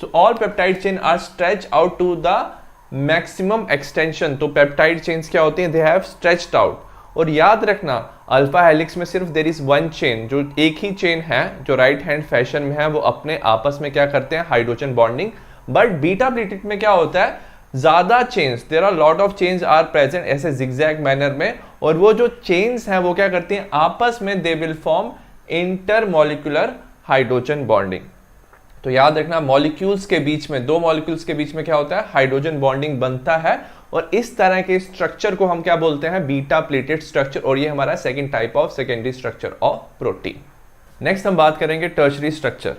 So all peptide chain are stretch out to the maximum extension. तो पेप्टाइड चेन्स क्या होते हैं, दे हैव स्ट्रेच्ड आउट। और याद रखना अल्फा हेलिक्स में सिर्फ देयर इज 1 चेन, जो एक ही चेन है जो राइट हैंड फैशन में है, वो अपने आपस में क्या करते हैं, hydrogen bonding. But beta pleated में क्या होता है, ज्यादा chains, there are lot of chains are present ऐसे जिगजैग मैनर में, और वो जो चेन्स हैं वो क्या करती हैं, आपस में they will form intermolecular hydrogen bonding. तो याद रखना मॉलिक्यूल्स के बीच में, 2 मॉलिक्यूल्स के बीच में क्या होता है, हाइड्रोजन बॉन्डिंग बनता है। और इस तरह के स्ट्रक्चर को हम क्या बोलते हैं, बीटा प्लेटेड स्ट्रक्चर। और ये हमारा second type of secondary structure of protein. Next हम बात करेंगे टर्शरी स्ट्रक्चर।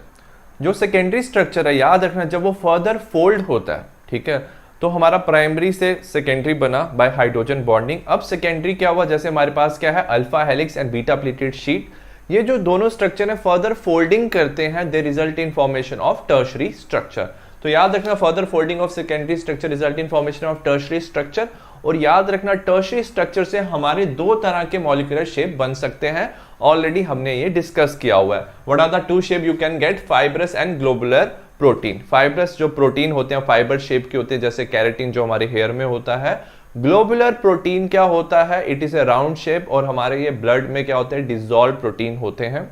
जो सेकेंडरी स्ट्रक्चर है याद रखना जब वो फर्दर फोल्ड होता है, ठीक है, तो हमारा प्राइमरी से सेकेंडरी बना बाय हाइड्रोजन बॉन्डिंग। अब सेकेंडरी क्या हुआ, जैसे हमारे पास क्या है alpha helix and beta pleated sheet, ये जो दोनों स्ट्रक्चर है फर्दर फोल्डिंग करते हैं, they result in formation of tertiary structure. तो याद रखना further folding of secondary structure result in formation of tertiary structure. और याद रखना टर्शरी स्ट्रक्चर से हमारे दो तरह के मॉलिक्यूलर शेप बन सकते हैं, ऑलरेडी हमने ये डिस्कस किया हुआ है। What are the two shape you can get, fibrous and globular protein. Fibrous जो प्रोटीन होते हैं फाइबर शेप के होते हैं, जैसे कैरेटिन जो हमारे हेयर में होता है। ग्लोबुलर प्रोटीन क्या होता है, it is A round shape, और हमारे ये ब्लड में क्या होते हैं डिसॉल्व प्रोटीन होते हैं,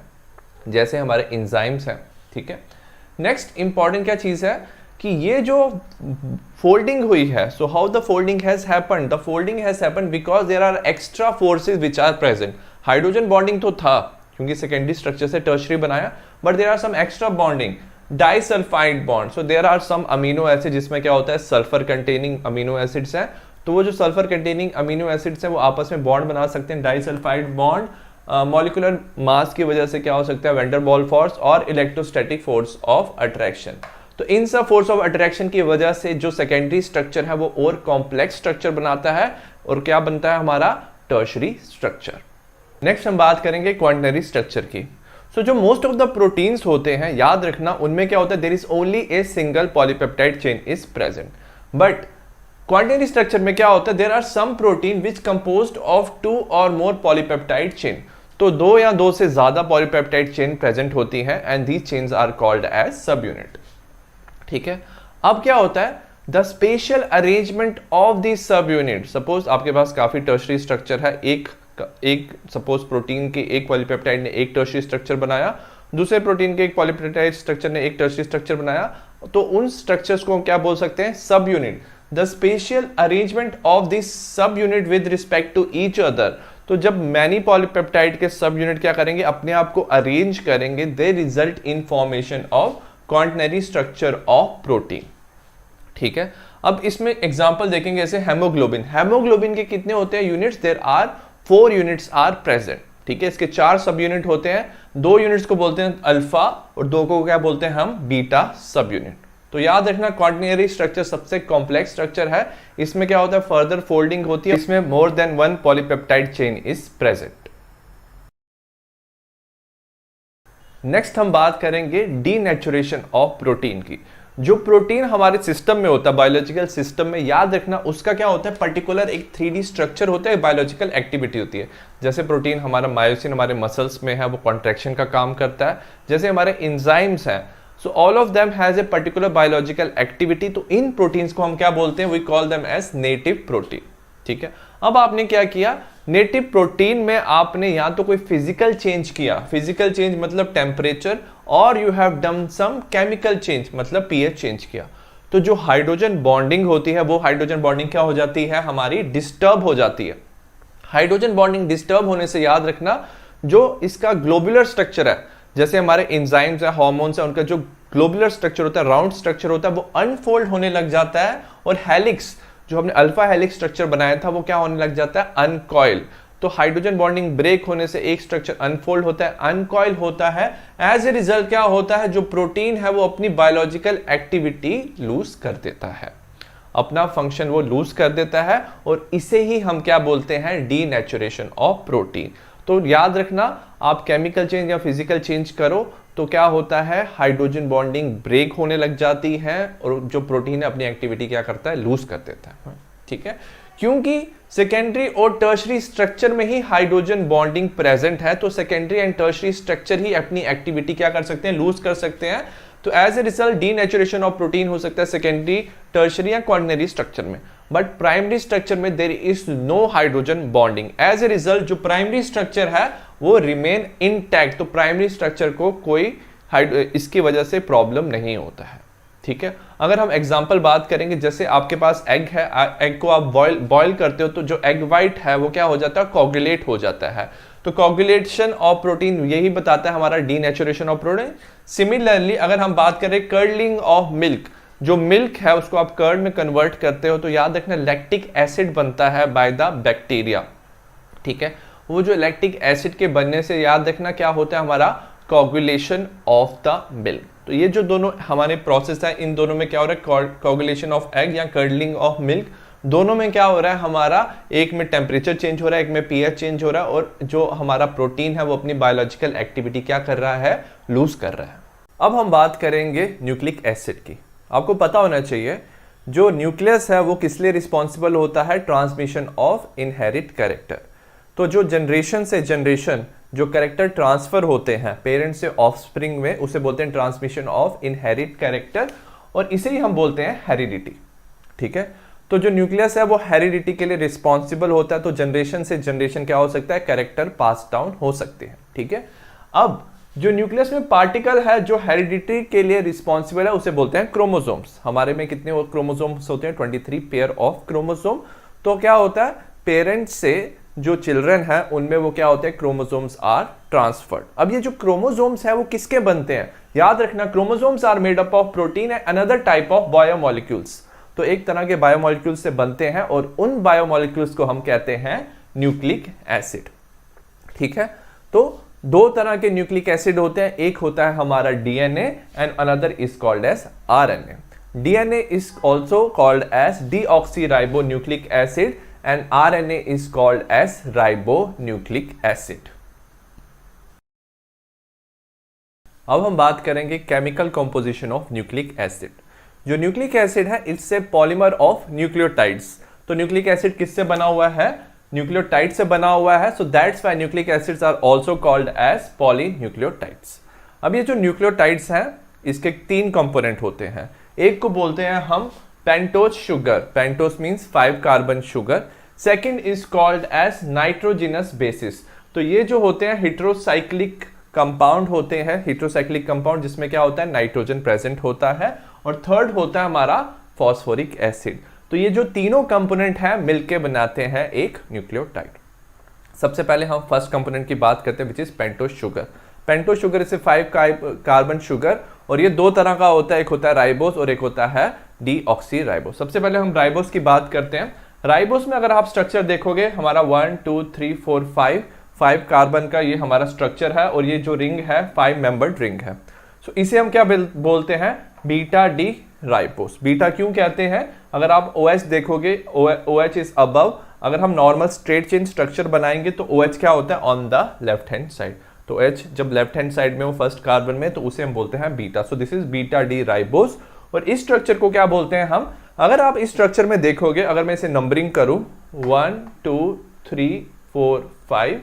जैसे हमारे एंजाइम्स हैं। ठीक है, नेक्स्ट इंपॉर्टेंट क्या चीज है कि ये जो फोल्डिंग हुई है, so how the folding has happened, the folding has happened because there are extra forces which are present. Hydrogen bonding तो था क्योंकि सेकेंडरी स्ट्रक्चर से टर्शरी बनाया, but there are some extra bonding, disulphide bond. So there are some amino acid जिसमें क्या होता है सल्फर कंटेनिंग अमीनो एसिड्स हैं, तो वो जो सल्फर कंटेनिंग अमीनो एसिड्स हैं वो आपस में बॉन्ड बना सकते हैं, डाइसल्फाइड बॉन्ड। मॉलिक्यूलर मास की वजह से क्या हो सकता है वैन डर वाल्स फोर्स और इलेक्ट्रोस्टैटिक फोर्स ऑफ अट्रैक्शन। तो इन सब फोर्स ऑफ अट्रैक्शन की वजह से जो सेकेंडरी स्ट्रक्चर है वो और कॉम्प्लेक्स स्ट्रक्चर बनाता है, और क्या बनता है हमारा टर्शरी स्ट्रक्चर। नेक्स्ट हम बात करेंगे क्वाaternary स्ट्रक्चर की। सो जो मोस्ट ऑफ द प्रोटीन्स होते हैं याद रखना उनमें क्या होता है there is only a single polypeptide chain is present, but quaternary structure में क्या होता है there are some protein which composed of 2 और मोर पॉलीपेप्टाइड चेन। तो 2 या 2 से ज्यादा पॉलीपेप्टाइड चेन प्रेजेंट होती है and these chains are called as subunit. ठीक है, अब क्या होता है the special arrangement of the subunit. Suppose आपके पास काफी टर्शरी स्ट्रक्चर है, एक सपोज प्रोटीन के एक पॉलीपेप्टाइड ने एक टर्शरी स्ट्रक्चर बनाया, दूसरे प्रोटीन के एक पॉलीपेप्टाइड स्ट्रक्चर ने एक टर्शरी स्ट्रक्चर बनाया, तो उन स्ट्रक्चर्स को हम क्या बोल सकते हैं subunit. The special arrangement of this subunit with respect to each other. तो जब मैनी पॉलीपेप्टाइड के सब यूनिट क्या करेंगे अपने आप को अरेंज करेंगे, they result in formation of quaternary structure of protein. ठीक है, अब इसमें एग्जांपल देखेंगे जैसे हेमोग्लोबिन। हेमोग्लोबिन के कितने होते हैं units, there are 4 units are present. ठीक है, इसके 4 सब यूनिट होते हैं, 2 यूनिट्स को बोलते हैं अल्फा और 2 को क्या बोलते हैं हम बीटा सब यूनिट। तो याद रखना क्वाaternary स्ट्रक्चर सबसे कॉम्प्लेक्स स्ट्रक्चर है, इसमें क्या होता है फर्दर फोल्डिंग होती है, इसमें मोर than 1 polypeptide chain is present. Next हम बात करेंगे डीनेचुरेशन ऑफ प्रोटीन की। जो प्रोटीन हमारे सिस्टम में होता है बायोलॉजिकल सिस्टम में, याद रखना उसका क्या होता है पर्टिकुलर एक 3D स्ट्रक्चर होता है, बायोलॉजिकल एक्टिविटी होती है। जैसे प्रोटीन हमारा मायोसिन हमारे मसल्स में है वो कॉन्ट्रैक्शन का काम करता है, जैसे हमारे एंजाइम्स हैं, so all of them has a particular biological activity. तो इन प्रोटीन्स को हम क्या बोलते हैं, we call them as native protein. ठीक है, अब आपने क्या किया नेटिव प्रोटीन में आपने या तो कोई फिजिकल चेंज किया, फिजिकल चेंज मतलब टेम्परेचर, और you have done some chemical change मतलब पीएच चेंज किया। तो जो हाइड्रोजन बॉन्डिंग होती है वो हाइड्रोजन बॉन्डिंग क्या हो जाती है हमारी डिस्टर्ब हो जाती है। हाइड्रोजन बॉन्डिंग डिस्टर्ब होने से याद रखना जो इसका ग्लोबुलर स्ट्रक्चर है, जैसे हमारे एंजाइम्स है हार्मोन्स है, उनका जो ग्लोबुलर स्ट्रक्चर होता है राउंड स्ट्रक्चर होता है वो अनफोल्ड होने लग जाता है, और हेलिक्स जो हमने अल्फा हेलिक्स स्ट्रक्चर बनाया था वो क्या होने लग जाता है अनकॉइल। तो हाइड्रोजन बॉन्डिंग ब्रेक होने से एक स्ट्रक्चर अनफोल्ड होता है, अनकॉइल होता है। एज ए रिजल्ट क्या होता है जो प्रोटीन है वो अपनी बायोलॉजिकल एक्टिविटी लूज कर देता है, अपना फंक्शन वो लूज कर देता है, और इसे ही हम क्या बोलते हैं डीनेचुरेशन ऑफ प्रोटीन। तो याद रखना आप केमिकल चेंज या फिजिकल चेंज करो तो क्या होता है हाइड्रोजन बॉन्डिंग ब्रेक होने लग जाती है, और जो प्रोटीन है अपनी एक्टिविटी क्या करता है लूज कर देता है। ठीक है, क्योंकि सेकेंडरी और टर्शरी स्ट्रक्चर में ही हाइड्रोजन बॉन्डिंग प्रेजेंट है, तो सेकेंडरी एंड टर्शरी स्ट्रक्चर ही अपनी एक्टिविटी क्या कर सकते हैं लूज कर सकते हैं। तो as a result denaturation of protein हो सकता है सेकेंडरी टर्शरी या क्वाaternary स्ट्रक्चर में, बट प्राइमरी स्ट्रक्चर में there is no hydrogen bonding. As a result जो प्राइमरी स्ट्रक्चर है वो रिमेन इंटैक्ट, तो प्राइमरी स्ट्रक्चर को कोई इसकी वजह से प्रॉब्लम नहीं होता है। ठीक है, अगर हम एग्जांपल बात करेंगे जैसे आपके पास एग है, एग को आप बॉयल करते हो तो जो एग वाइट है वो क्या हो जाता है कोगुलेट हो जाता है। तो कोगुलेशन ऑफ प्रोटीन यही बताता है हमारा डीनेचुरेशन ऑफ प्रोटीन। सिमिलरली अगर हम बात करें कर्डलिंग ऑफ मिल्क, जो मिल्क है उसको आप कर्ड में कन्वर्ट करते हो तो याद रखना लैक्टिक एसिड बनता है बाय द बैक्टीरिया। ठीक है, वो जो लैक्टिक एसिड के बनने से याद रखना क्या होता है हमारा कोगुलेशन ऑफ द मिल्क। तो ये जो दोनों हमारे प्रोसेस है, इन दोनों में क्या हो रहा है, कोगुलेशन ऑफ एग या कर्डलिंग ऑफ मिल्क, दोनों में क्या हो रहा है हमारा, एक में टेम्परेचर चेंज हो रहा है, एक में पीएच चेंज हो रहा है, और जो हमारा प्रोटीन है वो अपनी बायोलॉजिकल एक्टिविटी क्या कर रहा है, लूज कर रहा है। अब हम बात करेंगे न्यूक्लिक एसिड की। आपको पता होना चाहिए जो न्यूक्लियस है वो किस लिए रिस्पॉन्सिबल होता है, ट्रांसमिशन ऑफ इनहेरिट कैरेक्टर। तो जो जनरेशन से जनरेशन जो कैरेक्टर ट्रांसफर होते हैं पेरेंट से ऑफस्प्रिंग में, उसे बोलते हैं ट्रांसमिशन ऑफ इनहेरिट कैरेक्टर, और इसे ही हम बोलते हैं हेरिडिटी। ठीक है, तो जो न्यूक्लियस है वो हेरिडिटी के लिए रिस्पॉन्सिबल होता है, तो जनरेशन से जनरेशन क्या हो सकता है, कैरेक्टर पास डाउन हो सकते हैं। ठीक है, अब जो न्यूक्लियस में पार्टिकल है जो हेरिडिटी के लिए रिस्पॉन्सिबल है उसे बोलते हैं क्रोमोसोम्स। हमारे में कितने क्रोमोसोम्स होते हैं, 23 पेयर ऑफ क्रोमोसोम। तो क्या होता है, पेरेंट्स से जो चिल्ड्रन है उनमें वो क्या होते हैं, क्रोमोसोम्स आर ट्रांसफर्ड। अब ये जो क्रोमोसोम्स है वो किसके बनते हैं, याद रखना, chromosomes are made up of protein and another type of biomolecules. तो एक तरह के बायोमोलिक्यूल्स से बनते हैं और उन बायोमोलिक्यूल्स को हम कहते हैं न्यूक्लिक एसिड। ठीक है, तो दो तरह के न्यूक्लिक एसिड होते हैं, एक होता है हमारा DNA and another is called as RNA. DNA is also called as deoxyribonucleic acid and RNA is called as ribonucleic acid. अब हम बात करेंगे chemical composition of nucleic acid. जो न्यूक्लिक एसिड है it's a polymer of nucleotides. तो न्यूक्लिक एसिड किससे बना हुआ है, न्यूक्लियोटाइड से बना हुआ है, so that's why nucleic acids are also called as polynucleotides. अब ये जो न्यूक्लियोटाइड्स हैं इसके 3 कंपोनेंट होते हैं। एक को बोलते हैं हम pentose sugar, pentose means 5 carbon sugar. Second is called as nitrogenous bases. तो ये जो होते हैं हेटेरोसाइक्लिक कंपाउंड होते हैं, हेटेरोसाइक्लिक कंपाउंड जिसमें क्या होता है, नाइट्रोजन प्रेजेंट होता है। और थर्ड होता है हमारा फॉस्फोरिक एसिड। तो ये जो तीनों कंपोनेंट हैं मिलके बनाते हैं एक न्यूक्लियोटाइड। सबसे पहले हम फर्स्ट कंपोनेंट की बात करते हैं which is pentose sugar. Pentose sugar इसे 5 कार्बन शुगर, और ये 2 तरह का होता है, एक होता है राइबोस और एक होता है डीऑक्सीराइबोस। सबसे पहले हम राइबोस की बात करते हैं। राइबोस में अगर आप स्ट्रक्चर देखोगे हमारा 1 2 3 4 5 कार्बन का ये हमारा स्ट्रक्चर है, और ये जो रिंग है 5 मेंबर्ड रिंग है। सो इसे हम क्या बोलते हैं, बीटा डी राइबोस। बीटा क्यों कहते हैं, अगर आप OH देखोगे OH इज अबव, अगर हम नॉर्मल स्ट्रेट चेन स्ट्रक्चर बनाएंगे तो OH क्या होता है, on the left hand side. तो H जब लेफ्ट हैंड साइड में हो फर्स्ट कार्बन में तो उसे हम बोलते हैं beta. So this is beta D ribose. और इस स्ट्रक्चर को क्या बोलते हैं हम, अगर आप इस स्ट्रक्चर में देखोगे, अगर मैं इसे नंबरिंग करूं 1 2 3 4 5,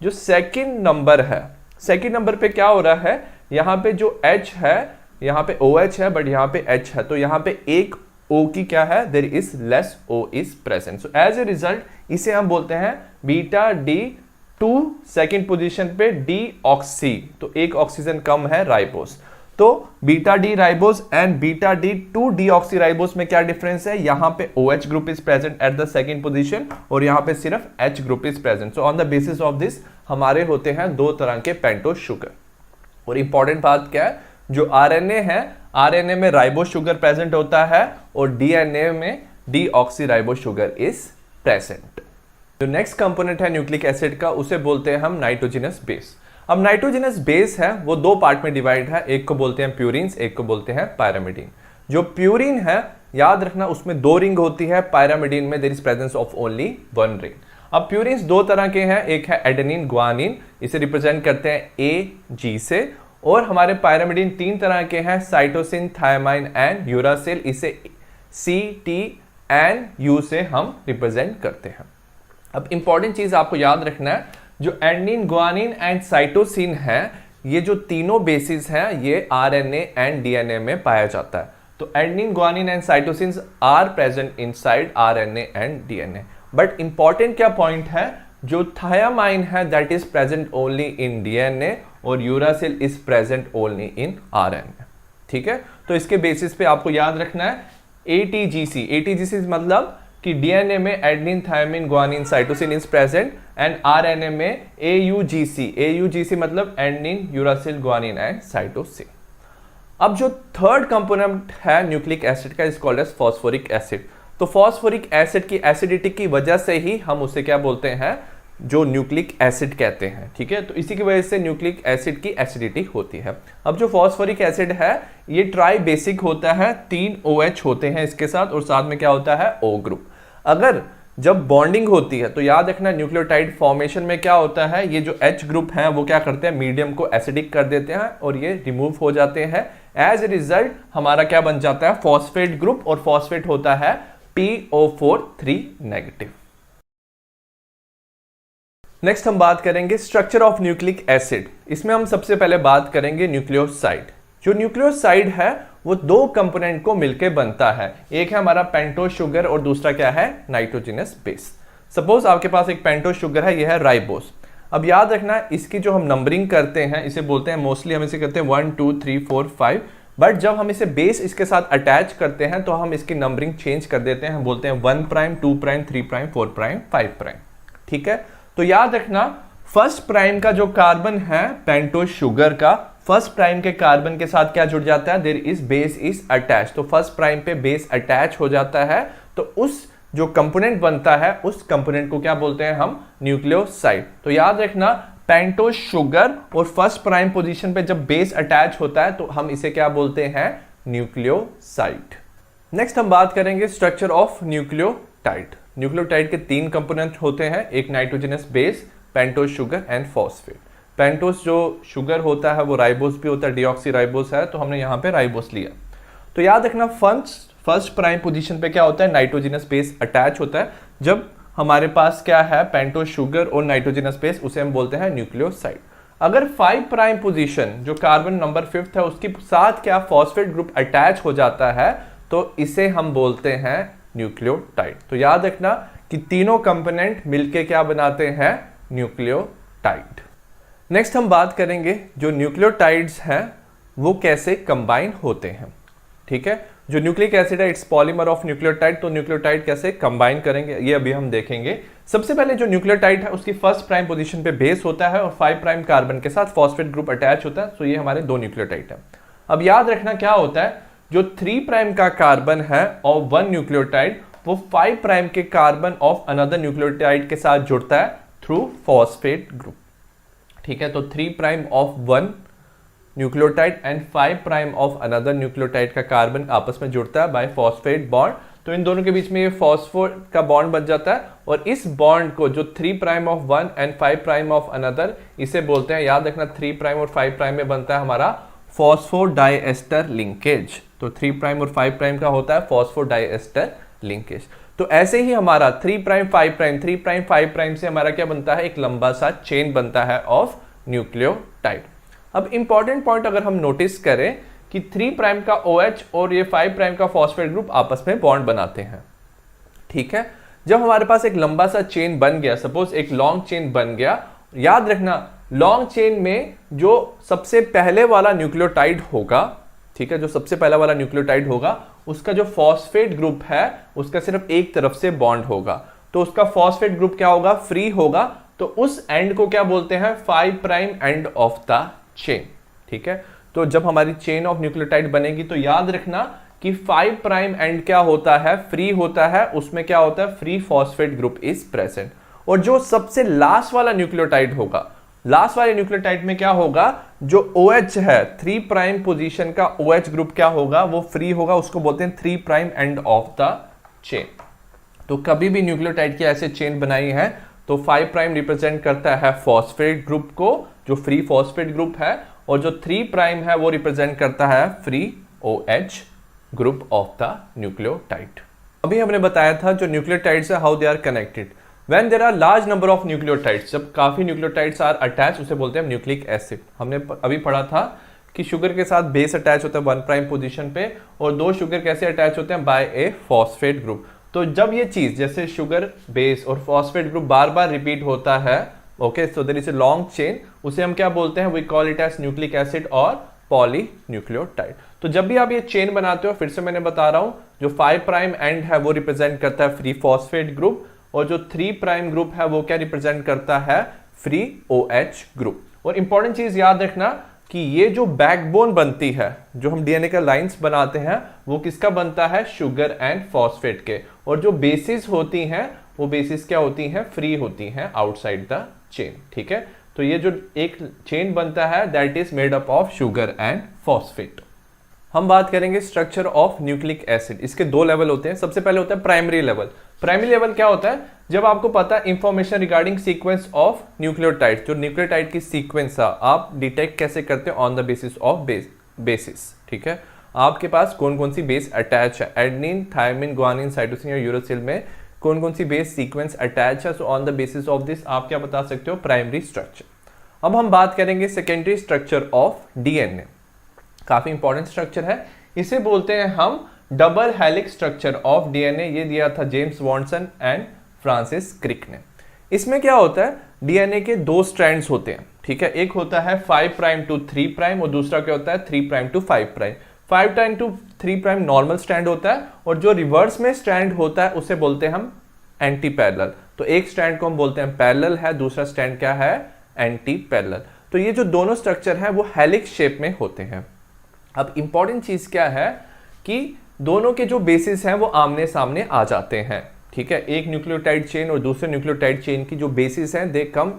जो सेकंड नंबर है, सेकंड नंबर पे क्या हो रहा है, यहाँ पे जो H है, यहाँ पे OH है बट यहाँ पे H है, तो यहाँ पे एक O की क्या है, there is less O is present. So as a result इसे हम बोलते हैं बीटा डी 2, सेकेंड पोजीशन पे डी ऑक्सी, तो एक ऑक्सीजन कम है राइबोस। तो beta D ribose and beta D 2 deoxy ribose में क्या डिफरेंस है, यहाँ पे OH group is present at the second position और यहाँ पे सिर्फ H group is present. So on the basis of this हमारे होते हैं 2 तरह के पेंटोज शुगर। और इंपॉर्टेंट बात क्या है, जो आरएनए है, आरएनए में राइबोस शुगर प्रेजेंट होता है और डीएनए में deoxy ribose sugar is present. जो नेक्स्ट कंपोनेंट है न्यूक्लिक एसिड का उसे बोलते हैं हम नाइट्रोजिनस बेस। अब नाइट्रोजिनस बेस है वो 2 पार्ट में डिवाइड है, एक को बोलते हैं प्यूरिन्स, एक को बोलते हैं पायरामिडीन। जो प्यूरिन है याद रखना उसमें 2 रिंग होती है, पायरामिडीन में there is presence of only 1 ring. अब प्यूरिन्स 2 तरह के हैं, एक है एडेनिन ग्वानिन, इसे रिप्रेजेंट करते हैं AG से, और हमारे पायरामिडीन 3 तरह के हैं, साइटोसिन, थायमाइन एंड यूरासिल, इसे CT एंड U से हम रिप्रेजेंट करते हैं। अब इंपॉर्टेंट चीज आपको याद रखना है, जो एडेनिन ग्वानिन एंड साइटोसिन है, ये जो तीनों बेसिस हैं ये RNA एंड DNA में पाया जाता है। तो adenine guanine and cytosine are present inside RNA and DNA। But important क्या पॉइंट है, जो थायामाइन है that is present only in DNA और uracil is present only in RNA। ठीक है, तो इसके बेसिस पे आपको याद रखना है ATGC। ATGC मतलब कि DNA में adenine thymine guanine cytosine is present and RNA में AUGC। AUGC मतलब adenine uracil guanine and cytosine. अब जो थर्ड कंपोनेंट है न्यूक्लिक एसिड का is called as phosphoric acid. तो फॉस्फोरिक एसिड की एसिडिटी की वजह से ही हम उसे क्या बोलते हैं, जो न्यूक्लिक एसिड कहते हैं, ठीक है। तो इसी की वजह से न्यूक्लिक एसिड की एसिडिटी होती है। अब जो फॉस्फोरिक एसिड है ये ट्राई बेसिक होता है, 3 OH होते हैं इसके साथ, और साथ में क्या होता है, O ग्रुप। अगर जब बॉन्डिंग होती है तो याद रखना न्यूक्लियोटाइड फॉर्मेशन में क्या होता है, ये जो H ग्रुप है वो क्या करते हैं, मीडियम को एसिडिक कर देते हैं और ये रिमूव हो जाते हैं। एज ए रिजल्ट हमारा क्या बन जाता है, फॉस्फेट ग्रुप, और फॉस्फेट होता है PO4 नेगेटिव। नेक्स्ट हम बात करेंगे स्ट्रक्चर ऑफ न्यूक्लिक एसिड। इसमें हम सबसे पहले बात करेंगे न्यूक्लियोसाइड। जो न्यूक्लियोसाइड है वो 2 कंपोनेंट को मिलकर बनता है, एक है हमारा पेंटोस शुगर और दूसरा क्या है, नाइट्रोजनस बेस। सपोज आपके पास एक पेंटोस शुगर है, यह है राइबोस। अब याद रखना इसकी जो हम नंबरिंग करते हैं इसे बोलते हैं, मोस्टली हम इसे करते हैं 1 2 3 4 5, बट जब हम इसे बेस इसके साथ अटैच करते हैं तो हम इसकी नंबरिंग चेंज कर देते हैं, हम बोलते हैं 1 prime 2 prime 3 prime 4 prime 5 prime, ठीक है। तो याद रखना फर्स्ट प्राइम का जो कार्बन है पेंटोस शुगर का, फर्स्ट प्राइम के कार्बन के साथ क्या जुड़ जाता है, there is base is attach. तो फर्स्ट प्राइम पे बेस अटैच हो जाता है, तो उस जो कंपोनेंट बनता है उस कंपोनेंट को क्या बोलते हैं हम, न्यूक्लियोसाइड। तो याद रखना पेंटोस शुगर और फर्स्ट प्राइम पोजीशन पे जब बेस अटैच होता है तो हम इसे क्या बोलते हैं, न्यूक्लियोसाइड। नेक्स्ट हम बात करेंगे स्ट्रक्चर ऑफ न्यूक्लियोटाइड। न्यूक्लियोटाइड के 3 कंपोनेंट होते हैं, एक nitrogenous base, pentose sugar and phosphate. Pentose जो शुगर होता है वो राइबोस भी होता है, डीऑक्सी राइबोस है, तो हमने यहाँ पे राइबोस लिया। तो याद रखना फर्स्ट प्राइम पोजीशन पे क्या होता है, नाइट्रोजनस बेस अटैच होता है। जब हमारे पास क्या है पेंटोस शुगर और नाइट्रोजनस बेस, उसे हम बोलते हैं न्यूक्लियोसाइड। अगर 5 प्राइम पोजीशन जो कार्बन नंबर 5 है उसके साथ क्या फॉस्फेट ग्रुप अटैच हो जाता है तो इसे हम बोलते हैं न्यूक्लियोटाइड। तो याद रखना कि तीनों कंपोनेंट मिलके क्या बनाते हैं, न्यूक्लियोटाइड। नेक्स्ट हम बात करेंगे जो न्यूक्लियोटाइड्स हैं वो कैसे कंबाइन होते हैं, ठीक है। जो न्यूक्लिक एसिड है इट्स पॉलीमर ऑफ न्यूक्लियोटाइड, तो न्यूक्लियोटाइड कैसे कंबाइन करेंगे ये अभी हम देखेंगे। सबसे पहले जो न्यूक्लियोटाइड है उसकी फर्स्ट प्राइम पोजीशन पे बेस होता है और 5 प्राइम कार्बन के साथ फॉस्फेट ग्रुप अटैच होता है, तो ये हमारे 2 न्यूक्लियोटाइड है। अब याद रखना क्या होता है, जो 3 प्राइम का कार्बन है और 1 न्यूक्लियोटाइड वो 5 प्राइम के कार्बन ऑफ अनदर न्यूक्लियोटाइड के साथ जुड़ता है थ्रू फॉस्फेट ग्रुप, ठीक है। तो 3 prime of 1 nucleotide and 5 prime of another nucleotide का कार्बन आपस में जुड़ता है बाय फॉस्फेट बॉन्ड। तो इन दोनों के बीच में ये फॉस्फोर का बॉन्ड बन जाता है और इस बॉन्ड को जो 3 prime of 1 and 5 prime of another इसे बोलते हैं, याद रखना 3 प्राइम और 5 प्राइम में बनता है हमारा फॉस्फोडाइएस्टर लिंकेज। तो 3 प्राइम और 5 प्राइम का होता है फॉस्फोडाइएस्टर लिंकेज। तो ऐसे ही हमारा 3 प्राइम 5 प्राइम 3 प्राइम 5 प्राइम से हमारा क्या बनता है, एक लंबा सा चेन बनता है ऑफ न्यूक्लियोटाइड। अब इंपॉर्टेंट पॉइंट अगर हम नोटिस करें कि 3 प्राइम का OH और ये 5 प्राइम का फॉस्फेट ग्रुप आपस में बॉन्ड बनाते हैं, ठीक है। जब हमारे पास एक लंबा सा चेन बन गया, सपोज एक लॉन्ग चेन बन गया, याद रखना लॉन्ग चेन में जो सबसे पहले वाला न्यूक्लियोटाइड होगा, ठीक है, जो सबसे पहला वाला न्यूक्लियोटाइड होगा उसका जो फॉस्फेट ग्रुप है उसका सिर्फ एक तरफ से बॉन्ड होगा, तो उसका फॉस्फेट ग्रुप क्या होगा, फ्री होगा। तो उस एंड को क्या बोलते हैं, 5 prime end of the chain, ठीक है। तो जब हमारी चेन ऑफ न्यूक्लियोटाइड बनेगी तो याद रखना कि 5 प्राइम एंड क्या होता है, फ्री होता है, उसमें क्या होता है, free phosphate group is present. और जो सबसे लास्ट वाला न्यूक्लियोटाइड होगा, लास्ट वाले न्यूक्लियोटाइड में क्या होगा, जो OH है 3 प्राइम पोजीशन का OH ग्रुप क्या होगा, वो फ्री होगा, उसको बोलते हैं 3 prime end of the chain. तो कभी भी न्यूक्लियोटाइड की ऐसे चेन बनाई है तो 5 प्राइम रिप्रेजेंट करता है फॉस्फेट ग्रुप को जो फ्री फॉस्फेट ग्रुप है, और जो 3 प्राइम है वो रिप्रेजेंट करता है free OH group of the nucleotide. अभी हमने बताया था जो न्यूक्लियोटाइड्स है how they are connected. When there are large number of nucleotides, जब काफी न्यूक्लियोटाइड्स आर अटैच उसे बोलते हैं न्यूक्लिक एसिड। हमने अभी पढ़ा था कि शुगर के साथ बेस अटैच होता है 1 प्राइम पोजीशन पे, और 2 शुगर कैसे अटैच होते हैं, बाय ए फॉस्फेट ग्रुप। तो जब ये चीज जैसे शुगर बेस और फॉस्फेट ग्रुप बार बार रिपीट होता है, okay, so there is a long chain, उसे हम क्या बोलते हैं, we call it as nucleic acid और पॉलीन्यूक्लियोटाइड। तो जब भी आप ये चेन बनाते हो, फिर से मैंने बता रहा हूं, जो 5 प्राइम एंड है वो रिप्रेजेंट करता है फ्री फॉस्फेट ग्रुप, और जो 3 प्राइम ग्रुप है वो क्या रिप्रेजेंट करता है, फ्री OH ग्रुप। और इंपॉर्टेंट चीज याद रखना कि ये जो बैकबोन बनती है, जो हम डीएनए का लाइंस बनाते हैं, वो किसका बनता है? शुगर एंड फॉस्फेट के। और जो बेसिस होती हैं वो बेसिस क्या होती हैं? फ्री होती हैं आउटसाइड द चेन। ठीक है, तो ये जो एक चेन बनता है that is made up of sugar and phosphate. हम बात करेंगे स्ट्रक्चर ऑफ न्यूक्लिक एसिड। इसके दो लेवल होते हैं। सबसे पहले होता है प्राइमरी लेवल। प्राइमरी लेवल क्या होता है? जब आपको पता है information regarding sequence of nucleotide, जो न्यूक्लियोटाइड की सीक्वेंस है आप डिटेक्ट कैसे करते हैं? On the basis of basis. ठीक है, आपके पास कौन कौन सी बेस अटैच है, एडेनिन, थायमिन, गुआनिन, साइटोसिन और यूरासिल में कौन कौन सी बेस सीक्वेंस अटैच है। So on the basis of this आप क्या बता सकते हो? Primary structure. अब हम बात करेंगे सेकेंडरी स्ट्रक्चर ऑफ डीएनए। काफी इंपॉर्टेंट स्ट्रक्चर है, इसे बोलते हैं हम double helix structure of DNA. ये दिया था James Watson and Francis Crick ने। इसमें क्या होता है? डीएनए के दो स्ट्रैंड्स होते हैं। ठीक है, एक होता है 5 प्राइम टू 3 प्राइम और दूसरा क्या होता है? 3 prime to 5 prime. 5 prime to 3 prime normal strand होता है और जो रिवर्स में स्ट्रैंड होता है उसे बोलते हैं हम एंटी पैरेलल। तो एक स्ट्रैंड को हम बोलते हैं पैरेलल है, दूसरा स्ट्रैंड क्या है? Anti parallel. तो ये जो दोनों स्ट्रक्चर हैं वो हेलिक्स शेप में होते हैं। अब इंपॉर्टेंट चीज क्या है कि दोनों के जो बेसिस हैं वो आमने सामने आ जाते हैं। ठीक है, एक न्यूक्लियोटाइड चेन और दूसरे न्यूक्लियोटाइड चेन की जो बेसिस हैं they come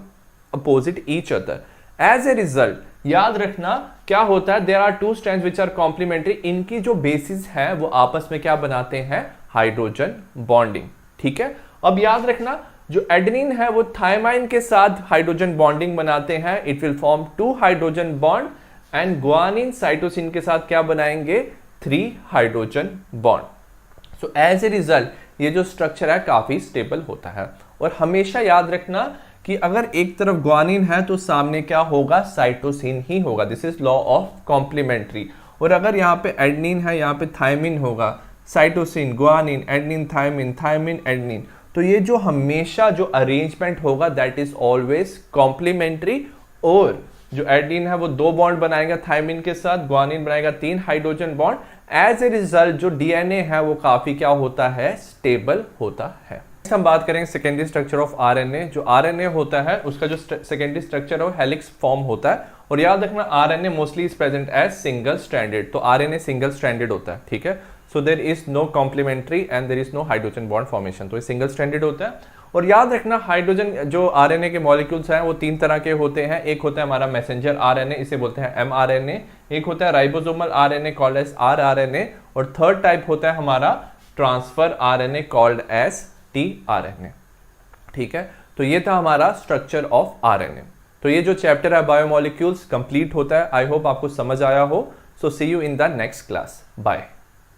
opposite each other. As a result याद रखना क्या होता है? There are two strands which are complementary. इनकी जो बेसिस है वो आपस में क्या बनाते हैं? Hydrogen bonding. ठीक है, अब याद रखना जो एडेनिन है वो थायमाइन के साथ हाइड्रोजन बॉन्डिंग बनाते हैं। It will form 2 hydrogen bond and guanine cytosine के साथ क्या बनाएंगे? 3 hydrogen bond. So as a result ये जो स्ट्रक्चर है काफी स्टेबल होता है। और हमेशा याद रखना कि अगर एक तरफ गुआनिन है तो सामने क्या होगा? साइटोसिन ही होगा। This is law of complementary. और अगर यहाँ पे एडेनिन है, यहाँ पे थायमिन होगा, cytosine, guanine, adenine, thymine, thymine, adenine. तो ये जो हमेशा जो अरेंजमेंट होगा दैट इज ऑलवेज कॉम्प्लीमेंट्री। और जो एडेनिन है वो 2 बॉन्ड बनाएगा थायमिन के साथ, गुआनिन बनाएगा 3 hydrogen bond. As a result जो डीएनए है वो काफी क्या होता है? स्टेबल होता है। हम बात करेंगे सेकेंडरी स्ट्रक्चर ऑफ आरएनए। जो आरएनए होता है उसका जो सेकेंडरी स्ट्रक्चर है वो हेलिक्स फॉर्म होता है। और याद रखना RNA mostly is present as single stranded. तो आरएनए सिंगल स्ट्रैंडेड होता है। ठीक है, so there is no complementary and there is no hydrogen bond formation. तो ये सिंगल स्ट्रैंडेड होता है। और याद रखना हाइड्रोजन जो आरएनए के मॉलिक्यूल्स हैं वो 3 तरह के होते हैं। एक होता है हमारा मैसेंजर आरएनए, इसे बोलते हैं एमआरएनए। एक होता है ribosomal RNA called as rRNA. और थर्ड टाइप होता है हमारा transfer RNA called as tRNA. ठीक है, तो ये था हमारा स्ट्रक्चर ऑफ आरएनए। तो ये जो चैप्टर है बायोमोलिक्यूल्स कंप्लीट होता है। आई होप आपको समझ आया हो। So see you in the next class. Bye.